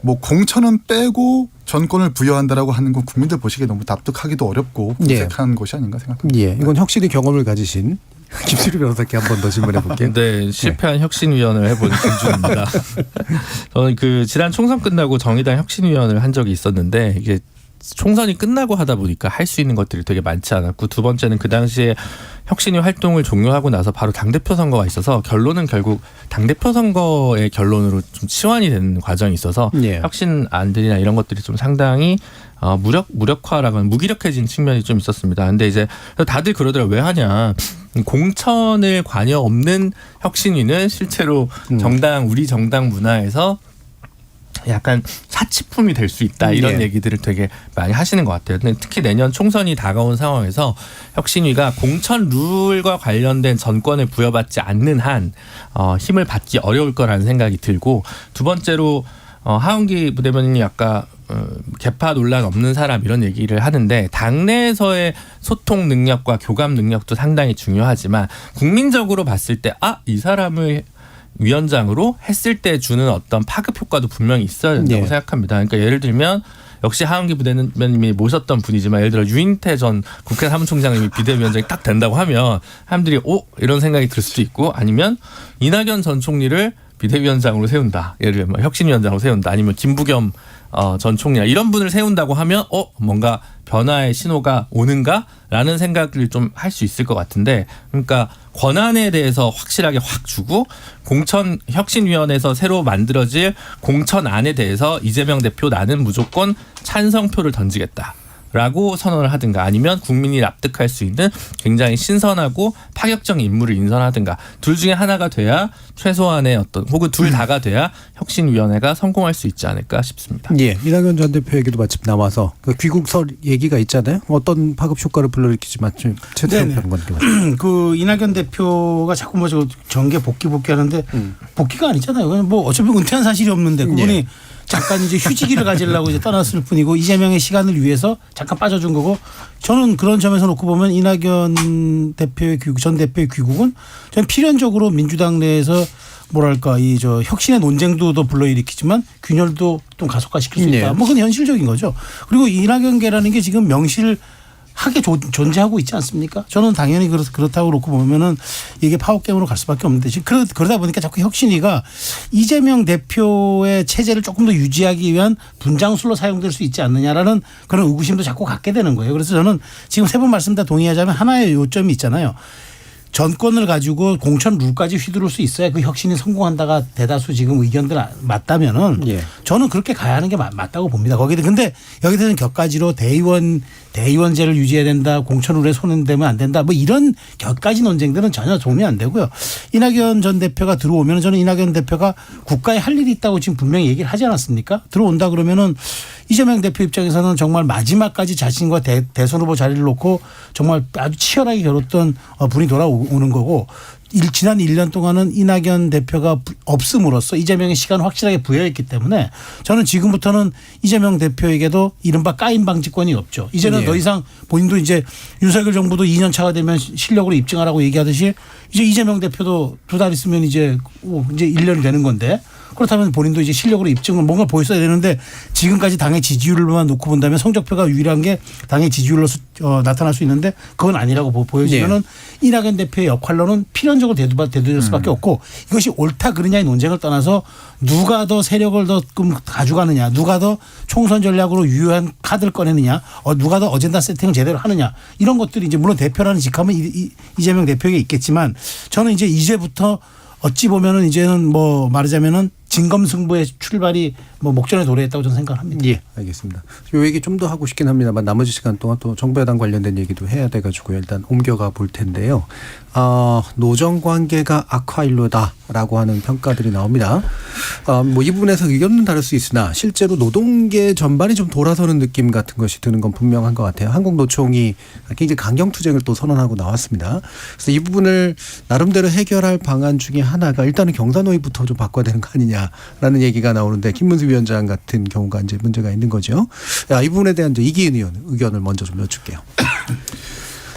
뭐 공천은 빼고 전권을 부여한다라고 하는 건 국민들 보시기에 너무 납득하기도 어렵고 궁색한 것이 아닌가 생각합니다. 예, 이건 혁신이 경험을 가지신 김수리 변호사께 한 번 더 질문해 볼게요. 네, 실패한 혁신위원을 해본 김준입니다. 저는 그 지난 총선 끝나고 정의당 혁신위원을 한 적이 있었는데 이게 총선이 끝나고 하다 보니까 할 수 있는 것들이 되게 많지 않았고, 두 번째는 그 당시에 혁신위 활동을 종료하고 나서 바로 당대표 선거가 있어서 결론은 결국 당대표 선거의 결론으로 좀 치환이 되는 과정이 있어서 예. 혁신 안들이나 이런 것들이 좀 상당히 무력화라고는 무기력해진 측면이 좀 있었습니다. 근데 이제 다들 그러더라고요. 왜 하냐. 공천을 관여 없는 혁신위는 실제로 우리 정당 문화에서 약간 사치품이 될 수 있다, 이런 예. 얘기들을 되게 많이 하시는 것 같아요. 근데 특히 내년 총선이 다가온 상황에서 혁신위가 공천 룰과 관련된 전권을 부여받지 않는 한 힘을 받기 어려울 거라는 생각이 들고, 두 번째로 하은기 부대변인이 아까 개파 논란 없는 사람 이런 얘기를 하는데, 당내에서의 소통 능력과 교감 능력도 상당히 중요하지만 국민적으로 봤을 때 이 사람을 위원장으로 했을 때 주는 어떤 파급 효과도 분명히 있어야 된다고 네. 생각합니다. 그러니까 예를 들면 역시 하은기 부대변인이 모셨던 분이지만, 예를 들어 유인태 전 국회 사무총장님이 비대위원장이 딱 된다고 하면 사람들이 이런 생각이 들 수도 있고, 아니면 이낙연 전 총리를 비대위원장으로 세운다, 예를 들면 혁신위원장으로 세운다, 아니면 김부겸 전 총리나 이런 분을 세운다고 하면 뭔가 변화의 신호가 오는가라는 생각을 좀 할 수 있을 것 같은데, 그러니까 권한에 대해서 확실하게 확 주고 공천 혁신위원회에서 새로 만들어질 공천안에 대해서 이재명 대표 나는 무조건 찬성표를 던지겠다 라고 선언을 하든가, 아니면 국민이 납득할 수 있는 굉장히 신선하고 파격적인 인물을 인선하든가, 둘 중에 하나가 돼야 최소한의 혹은 둘 다가 돼야 혁신위원회가 성공할 수 있지 않을까 싶습니다. 예, 이낙연 전 대표 얘기도 마침 나와서 그 귀국설 얘기가 있잖아요. 어떤 파급 효과를 불러일으키지 최태형 평론가님. 그 이낙연 대표가 자꾸 뭐 정계 복귀 하는데 복귀가 아니잖아요. 그냥 뭐 어차피 은퇴한 사실이 없는데 그분이 예. 잠깐 이제 휴지기를 가지려고 이제 떠났을 뿐이고, 이재명의 시간을 위해서 잠깐 빠져준 거고, 저는 그런 점에서 놓고 보면 이낙연 대표의 전 대표의 귀국은 저는 필연적으로 민주당 내에서 뭐랄까 혁신의 논쟁도 더 불러일으키지만 균열도 좀 가속화시킬 수 있다. 네. 뭐 그건 현실적인 거죠. 그리고 이낙연계라는 게 지금 명실하게 존재하고 있지 않습니까? 저는 당연히 그렇다고 그렇고 보면은 이게 파워게임으로 갈 수밖에 없는데, 지금 그러다 보니까 자꾸 혁신위가 이재명 대표의 체제를 조금 더 유지하기 위한 분장술로 사용될 수 있지 않느냐라는 그런 의구심도 자꾸 갖게 되는 거예요. 그래서 저는 지금 세 분 말씀 다 동의하자면 하나의 요점이 있잖아요. 전권을 가지고 공천 룰까지 휘두를 수 있어야 그 혁신이 성공한다가 대다수 지금 의견들 맞다면은 예. 저는 그렇게 가야 하는 게 맞다고 봅니다. 거기에 근데 여기 대해서는 격가지로 대의원제를 유지해야 된다, 공천 룰에 손을 대면 안 된다, 뭐 이런 격가지 논쟁들은 전혀 도움이 안 되고요. 이낙연 전 대표가 들어오면 저는 이낙연 대표가 국가에 할 일이 있다고 지금 분명히 얘기를 하지 않았습니까? 들어온다 그러면은 이재명 대표 입장에서는 정말 마지막까지 자신과 대선 후보 자리를 놓고 정말 아주 치열하게 겨뤘던 분이 돌아오는 거고, 지난 1년 동안은 이낙연 대표가 없음으로써 이재명의 시간을 확실하게 부여했기 때문에 저는 지금부터는 이재명 대표에게도 이른바 까임 방지권이 없죠. 이제는 더 이상 본인도 이제 윤석열 정부도 2년 차가 되면 실력으로 입증하라고 얘기하듯이 이제 이재명 대표도 2달 있으면 이제 1년이 되는 건데 그렇다면 본인도 이제 실력으로 입증을 뭔가 보였어야 되는데 지금까지 당의 지지율만 놓고 본다면 성적표가 유일한 게 당의 지지율로 나타날 수 있는데 그건 아니라고 보여지면은 이낙연 대표의 역할로는 필연적으로 대두될 수밖에 없고 이것이 옳다 그르냐의 논쟁을 떠나서 누가 더 세력을 더 가져가느냐 누가 더 총선 전략으로 유효한 카드를 꺼내느냐 누가 더 어젠다 세팅을 제대로 하느냐 이런 것들이 이제 물론 대표라는 직함은 이재명 대표에게 있겠지만 저는 이제부터 어찌 보면은 이제는 뭐 말하자면은 진검승부의 출발이 뭐 목전에 도래했다고 저는 생각합니다. 예, 알겠습니다. 요 얘기 좀 더 하고 싶긴 합니다만 나머지 시간 동안 또 정부 여당 관련된 얘기도 해야 돼가지고 일단 옮겨가 볼 텐데요. 노정 관계가 악화일로다라고 하는 평가들이 나옵니다. 뭐 이 부분에서 의견은 다를 수 있으나 실제로 노동계 전반이 좀 돌아서는 느낌 같은 것이 드는 건 분명한 것 같아요. 한국노총이 굉장히 강경 투쟁을 또 선언하고 나왔습니다. 그래서 이 부분을 나름대로 해결할 방안 중에 하나가 일단은 경사노위부터 좀 바꿔야 되는 거 아니냐라는 얘기가 나오는데 김문수 위원장 같은 경우가 이제 문제가 있는 거죠. 이 부분에 대한 이제 이기은 의원 의견을 먼저 좀 여쭐게요.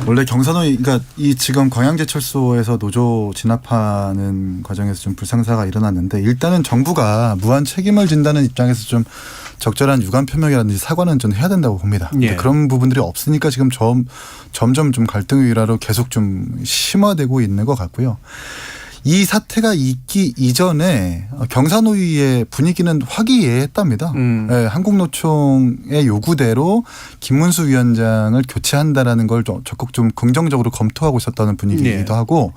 원래 경사노위 그러니까 이 지금 광양제철소에서 노조 진압하는 과정에서 좀 불상사가 일어났는데 일단은 정부가 무한 책임을 진다는 입장에서 좀 적절한 유감 표명이라든지 사과는 좀 해야 된다고 봅니다. 예. 그런 부분들이 없으니까 지금 점점 좀 갈등의 일화로 계속 좀 심화되고 있는 것 같고요. 이 사태가 있기 이전에 경사노위의 분위기는 화기애애했답니다. 네, 한국노총의 요구대로 김문수 위원장을 교체한다라는 걸 적극 좀 긍정적으로 검토하고 있었다는 분위기이기도 하고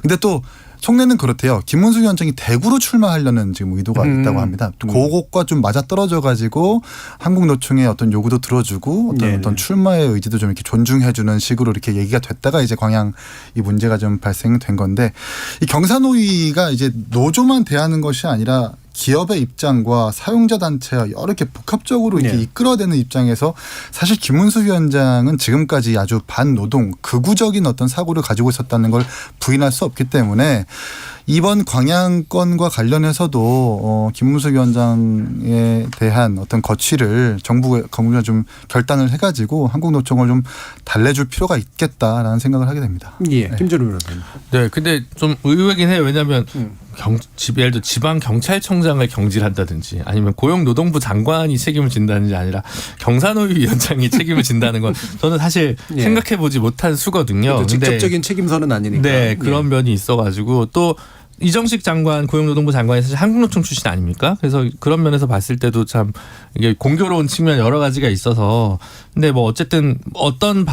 근데 또 속내는 그렇대요. 김문수 위원장이 대구로 출마하려는 지금 의도가 있다고 합니다. 그것과 좀 맞아떨어져 가지고 한국노총의 어떤 요구도 들어주고 어떤 출마의 의지도 좀 이렇게 존중해주는 식으로 이렇게 얘기가 됐다가 이제 광양 이 문제가 좀 발생된 건데 이 경사노위가 이제 노조만 대하는 것이 아니라 기업의 입장과 사용자 단체와 여러 개 복합적으로 이렇게 이끌어내는 입장에서 사실 김문수 위원장은 지금까지 아주 반노동 극우적인 어떤 사고를 가지고 있었다는 걸 부인할 수 없기 때문에 이번 광양건과 관련해서도 김문수 위원장에 대한 어떤 거취를 정부가 좀 결단을 해가지고 한국노총을 좀 달래줄 필요가 있겠다라는 생각을 하게 됩니다. 예, 김준우 변호사님. 네, 근데 좀 의외긴 해요. 왜냐하면 예를 들어 지방 경찰청장을 경질한다든지 아니면 고용노동부 장관이 책임을 진다든지 아니라 경사노위 위원장이 책임을 진다는 건 저는 사실 생각해보지 못한 수거든요. 직접적인 책임서는 아니니까. 네, 그런 면이 있어가지고 또 이정식 장관, 고용노동부 장관이 사실 한국노총 출신 아닙니까? 그래서 그런 면에서 봤을 때도 참 이게 공교로운 측면 여러 가지가 있어서 근데 뭐 어쨌든 어떤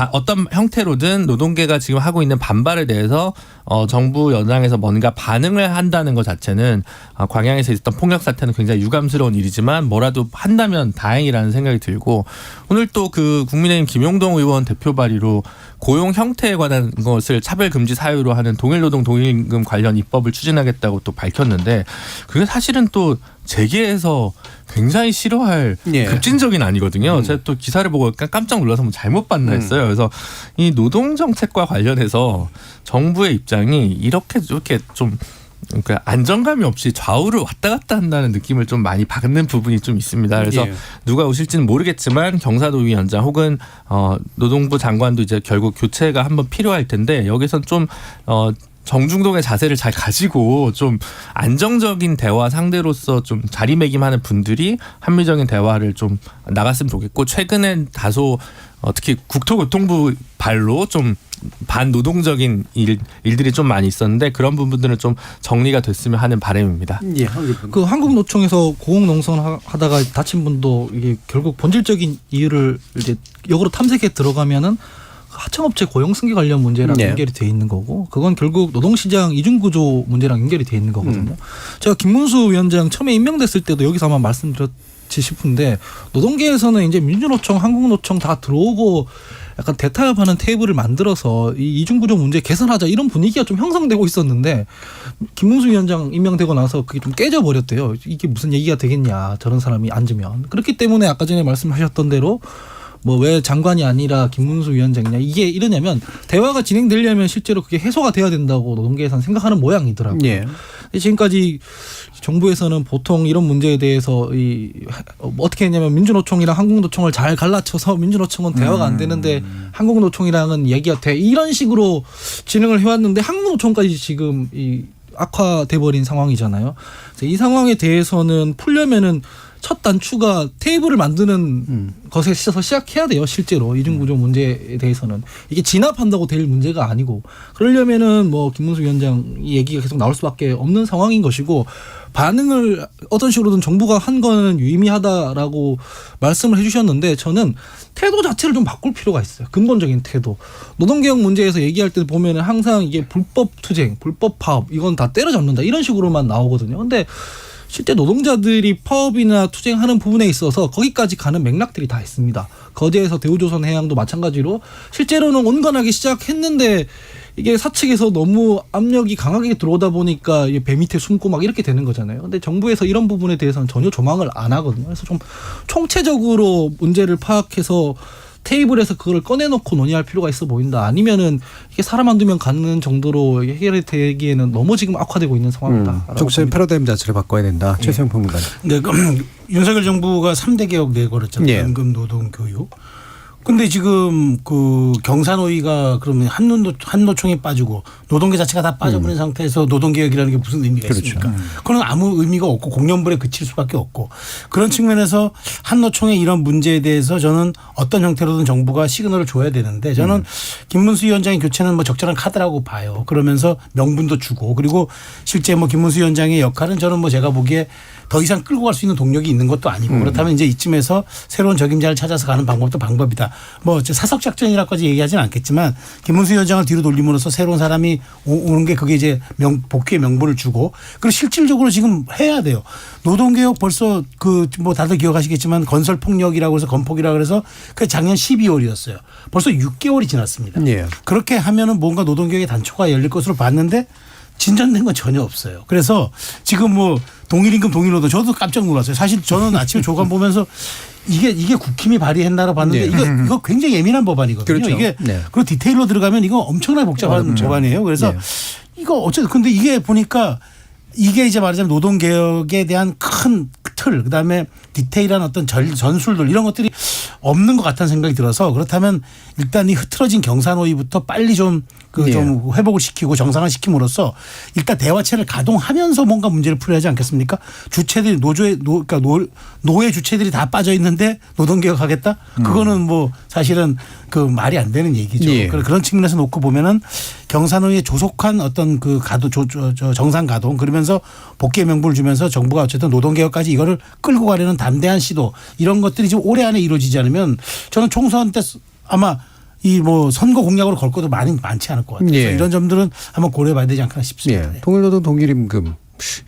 형태로든 노동계가 지금 하고 있는 반발에 대해서 정부 여당에서 뭔가 반응을 한다는 것 자체는 광양에서 있었던 폭력 사태는 굉장히 유감스러운 일이지만 뭐라도 한다면 다행이라는 생각이 들고 오늘 또 그 국민의힘 김용동 의원 대표 발의로 고용 형태에 관한 것을 차별금지 사유로 하는 동일노동 동일임금 관련 입법을 추진하겠다고 또 밝혔는데 그게 사실은 또 재계에서 굉장히 싫어할 급진적인 아니거든요. 제가 또 기사를 보고 깜짝 놀라서 뭐 잘못 봤나 했어요. 그래서 이 노동정책과 관련해서 정부의 입장이 이렇게 좀 그러니까 안정감이 없이 좌우를 왔다 갔다 한다는 느낌을 좀 많이 받는 부분이 좀 있습니다. 그래서 누가 오실지는 모르겠지만 경사노위 위원장 혹은 노동부 장관도 이제 결국 교체가 한번 필요할 텐데 여기선 좀 정중동의 자세를 잘 가지고 좀 안정적인 대화 상대로서 좀 자리매김하는 분들이 합리적인 대화를 좀 나갔으면 좋겠고 최근엔 다소 특히 국토교통부 발로 좀 반노동적인 일들이 좀 많이 있었는데 그런 부분들은 좀 정리가 됐으면 하는 바람입니다. 예, 그 한국노총에서 고용농성 하다가 다친 분도 이게 결국 본질적인 이유를 이제 역으로 탐색해 들어가면은 하청업체 고용승계 관련 문제랑 연결이 돼 있는 거고 그건 결국 노동시장 이중구조 문제랑 연결이 돼 있는 거거든요. 제가 김문수 위원장 처음에 임명됐을 때도 여기서 아마 말씀드렸지 싶은데 노동계에서는 이제 민주노총, 한국노총 다 들어오고 약간 대타협하는 테이블을 만들어서 이 이중구조 문제 개선하자 이런 분위기가 좀 형성되고 있었는데 김문수 위원장 임명되고 나서 그게 좀 깨져버렸대요. 이게 무슨 얘기가 되겠냐 저런 사람이 앉으면. 그렇기 때문에 아까 전에 말씀하셨던 대로 뭐 왜 장관이 아니라 김문수 위원장이냐 이게 이러냐면 대화가 진행되려면 실제로 그게 해소가 돼야 된다고 노동계에서는 생각하는 모양이더라고요. 예. 지금까지 정부에서는 보통 이런 문제에 대해서 어떻게 했냐면 민주노총이랑 한국노총을 잘 갈라쳐서 민주노총은 대화가 안 되는데 한국노총이랑은 얘기가 돼 이런 식으로 진행을 해왔는데 한국노총까지 지금 악화돼 버린 상황이잖아요. 그래서 이 상황에 대해서는 풀려면은 첫 단추가 테이블을 만드는 것에서 시작해야 돼요. 실제로 이중구조 문제에 대해서는 이게 진압한다고 될 문제가 아니고 그러려면은 뭐 김문수 위원장 이 얘기가 계속 나올 수밖에 없는 상황인 것이고 반응을 어떤 식으로든 정부가 한 거는 유의미하다라고 말씀을 해주셨는데 저는 태도 자체를 좀 바꿀 필요가 있어요. 근본적인 태도. 노동개혁 문제에서 얘기할 때 보면은 항상 이게 불법 투쟁, 불법 파업 이건 다 때려잡는다 이런 식으로만 나오거든요. 근데 실제 노동자들이 파업이나 투쟁하는 부분에 있어서 거기까지 가는 맥락들이 다 있습니다. 거제에서 대우조선해양도 마찬가지로 실제로는 온건하게 시작했는데 이게 사측에서 너무 압력이 강하게 들어오다 보니까 배 밑에 숨고 막 이렇게 되는 거잖아요. 근데 정부에서 이런 부분에 대해서는 전혀 조망을 안 하거든요. 그래서 좀 총체적으로 문제를 파악해서 테이블에서 그걸 꺼내놓고 논의할 필요가 있어 보인다. 아니면은 이게 사람 한두 명 갖는 정도로 해결이 되기에는 너무 지금 악화되고 있는 상황이다. 정치적인 패러다임 자체를 바꿔야 된다. 최수영 평론가님. 네, 윤석열 정부가 3대 개혁 내걸었잖아요. 예. 연금, 노동, 교육. 근데 지금 그 경사노위가 그러면 한노총이 빠지고 노동계 자체가 다 빠져버린 상태에서 노동개혁이라는 게 무슨 의미가 있습니까? 그건 아무 의미가 없고 공연불에 그칠 수밖에 없고 그런 측면에서 한노총의 이런 문제에 대해서 저는 어떤 형태로든 정부가 시그널을 줘야 되는데 저는 김문수 위원장의 교체는 뭐 적절한 카드라고 봐요. 그러면서 명분도 주고 그리고 실제 뭐 김문수 위원장의 역할은 저는 뭐 제가 보기에 더 이상 끌고 갈 수 있는 동력이 있는 것도 아니고 그렇다면 이제 이쯤에서 새로운 적임자를 찾아서 가는 방법도 방법이다. 뭐 사석작전이라고까지 얘기하지는 않겠지만 김문수 위원장을 뒤로 돌림으로써 새로운 사람이 오는 게 그게 이제 복귀의 명분을 주고 그리고 실질적으로 지금 해야 돼요. 노동개혁 벌써 그 뭐 다들 기억하시겠지만 건설폭력이라고 해서 건폭이라고 해서 그 작년 12월이었어요. 벌써 6개월이 지났습니다. 예. 그렇게 하면은 뭔가 노동개혁의 단초가 열릴 것으로 봤는데 진전된 건 전혀 없어요. 그래서 지금 뭐 동일임금 동일노동 저도 깜짝 놀랐어요. 사실 저는 아침에 조간 보면서 이게 국힘이 발의했나로 봤는데 네. 이거 굉장히 예민한 법안이거든요. 그렇죠. 이게 네. 그리고 디테일로 들어가면 이거 엄청나게 복잡한 법안이에요. 그래서 네. 이거 어쨌든 근데 이게 보니까 이게 이제 말하자면 노동개혁에 대한 큰 틀, 그다음에 디테일한 어떤 전술들 이런 것들이 없는 것 같다는 생각이 들어서 그렇다면 일단 이 흐트러진 경사노위부터 빨리 좀 좀 회복을 시키고 정상화시킴으로써 일단 대화체를 가동하면서 뭔가 문제를 풀어야 하지 않겠습니까? 주체들이 그러니까 노예 주체들이 다 빠져 있는데 노동개혁하겠다? 그거는 뭐 사실은 그 말이 안 되는 얘기죠. 예. 그런 측면에서 놓고 보면은 경사노위에 조속한 어떤 그 정상 가동 그러면서 복귀의 명분을 주면서 정부가 어쨌든 노동개혁까지 이거를 끌고 가려는 담대한 시도 이런 것들이 지금 올해 안에 이루어지지 않으면 저는 총선 때 아마 이 뭐 선거 공약으로 걸 것도 많지 않을 것 같아요. 예. 그래서 이런 점들은 한번 고려해봐야 되지 않나 싶습니다. 예. 동일노동 동일임금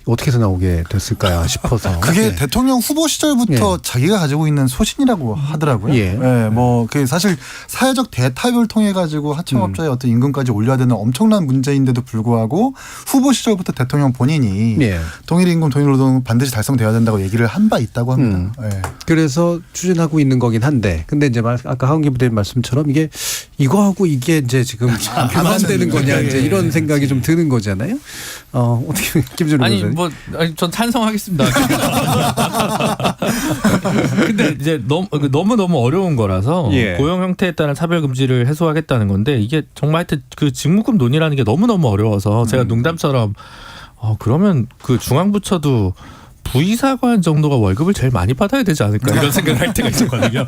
어떻게 해서 나오게 됐을까 싶어서. 그게 예. 대통령 후보 시절부터 자기가 가지고 있는 소신이라고 하더라고요. 예. 뭐 그 사실 사회적 대타협을 통해 가지고 하청업자의 어떤 임금까지 올려야 되는 엄청난 문제인데도 불구하고 후보 시절부터 대통령 본인이 예. 동일임금 동일노동 반드시 달성돼야 된다고 얘기를 한 바 있다고 합니다. 예. 그래서 추진하고 있는 거긴 한데, 근데 이제 아까 하은기 부대님 말씀처럼 이거하고 이게 이제 지금 교환되는 거냐 이제 이런 생각이 좀 드는 거잖아요. 어떻게 김준호 전 찬성하겠습니다. 근데 이제 너무 어려운 거라서 예. 고용 형태에 따른 차별 금지를 해소하겠다는 건데 이게 정말 하여튼 그 직무급 논의라는 게 너무 어려워서 제가 농담처럼 그러면 그 중앙부처도 부의사관 정도가 월급을 제일 많이 받아야 되지 않을까 이런 생각을 할 때가 있었거든요.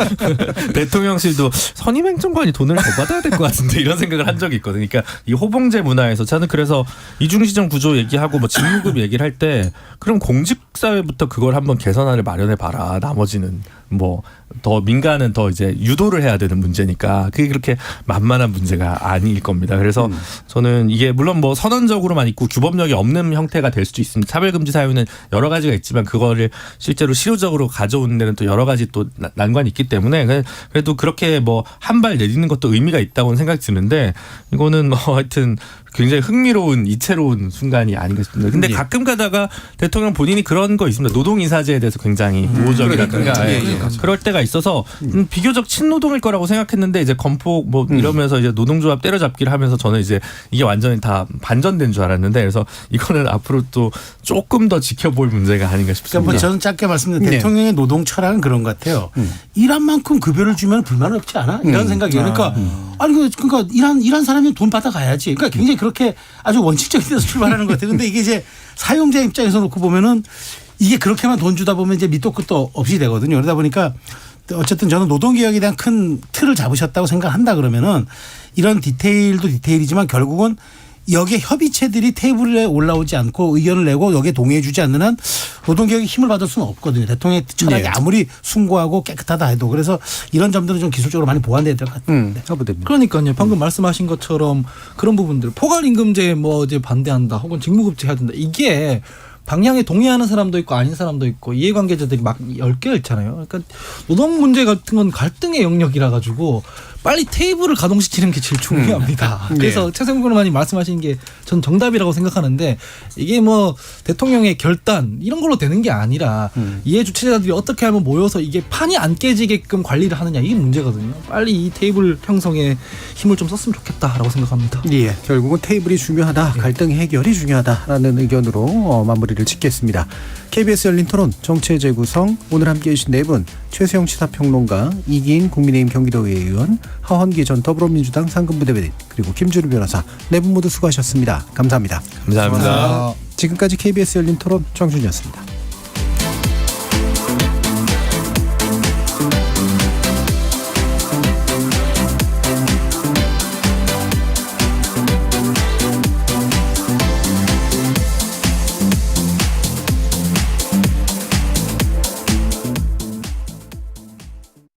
대통령실도 선임행정관이 돈을 더 받아야 될 것 같은데 이런 생각을 한 적이 있거든요. 그러니까 이 호봉제 문화에서 저는 그래서 이중시정 구조 얘기하고 뭐 직무급 얘기를 할 때 그럼 공직사회부터 그걸 한번 개선안을 마련해 봐라. 나머지는 뭐 더 민간은 더 이제 유도를 해야 되는 문제니까 그게 그렇게 만만한 문제가 아닐 겁니다. 그래서 저는 이게 물론 뭐 선언적으로만 있고 규범력이 없는 형태가 될 수도 있습니다. 차별금지 사유는 여러 가지가 있지만 그거를 실제로 실효적으로 가져오는 데는 또 여러 가지 또 난관이 있기 때문에 그래도 그렇게 뭐 한 발 내딛는 것도 의미가 있다고는 생각이 드는데 이거는 뭐 하여튼 굉장히 흥미로운 이채로운 순간이 아닌가 싶습니다. 근데 가끔 가다가 대통령 본인이 그런 거 있습니다. 노동이사제에 대해서 굉장히 우호적이라든가 그럴 때가 있어서 비교적 친노동일 거라고 생각했는데 이제 건폭 뭐 이러면서 이제 노동조합 때려잡기를 하면서 저는 이제 이게 완전히 다 반전된 줄 알았는데 그래서 이거는 앞으로 또 조금 더 지켜볼 문제가 아닌가 싶습니다. 그러니까 뭐 저는 짧게 말씀드리면 대통령의 노동 철학은 그런 것 같아요. 일한 만큼 급여를 주면 불만 없지 않아? 이런 생각이에요. 그러니까 아니 그러니까 일한 사람이 돈 받아가야지. 그러니까 굉장히 그렇게 아주 원칙적인 데서 출발하는 것 같아요. 근데 이게 이제 사용자 입장에서 놓고 보면은 이게 그렇게만 돈 주다 보면 이제 밑도 끝도 없이 되거든요. 그러다 보니까 어쨌든 저는 노동개혁에 대한 큰 틀을 잡으셨다고 생각한다 그러면은 이런 디테일도 디테일이지만 결국은 여기에 협의체들이 테이블에 올라오지 않고 의견을 내고 여기에 동의해주지 않는 한 노동개혁에 힘을 받을 수는 없거든요. 대통령의 철학이 아무리 숭고하고 깨끗하다 해도. 그래서 이런 점들은 좀 기술적으로 많이 보완돼야 될 것 같은데. 그러니까요. 방금 말씀하신 것처럼 그런 부분들 포괄임금제 뭐 이제 반대한다 혹은 직무급제 해야 된다. 이게 방향에 동의하는 사람도 있고 아닌 사람도 있고 이해관계자들이 막 10개 있잖아요. 그러니까 노동 문제 같은 건 갈등의 영역이라 가지고 빨리 테이블을 가동시키는 게 제일 중요합니다. 그래서 최승근 의원님 말씀하시는 게 전 정답이라고 생각하는데 이게 뭐 대통령의 결단 이런 걸로 되는 게 아니라 이해 주체자들이 어떻게 하면 모여서 이게 판이 안 깨지게끔 관리를 하느냐 이게 문제거든요. 빨리 이 테이블 형성에 힘을 좀 썼으면 좋겠다라고 생각합니다. 예, 결국은 테이블이 중요하다, 갈등 해결이 중요하다라는 의견으로 마무리를 짓겠습니다. KBS 열린 토론 정치의 재구성 오늘 함께해 주신 네 분 최수영 시사평론가, 이기인 국민의힘 경기도의회 의원, 하헌기 전 더불어민주당 상근부대변인 그리고 김준우 변호사 네 분 모두 수고하셨습니다. 감사합니다. 감사합니다. 지금까지 KBS 열린 토론 정준이었습니다.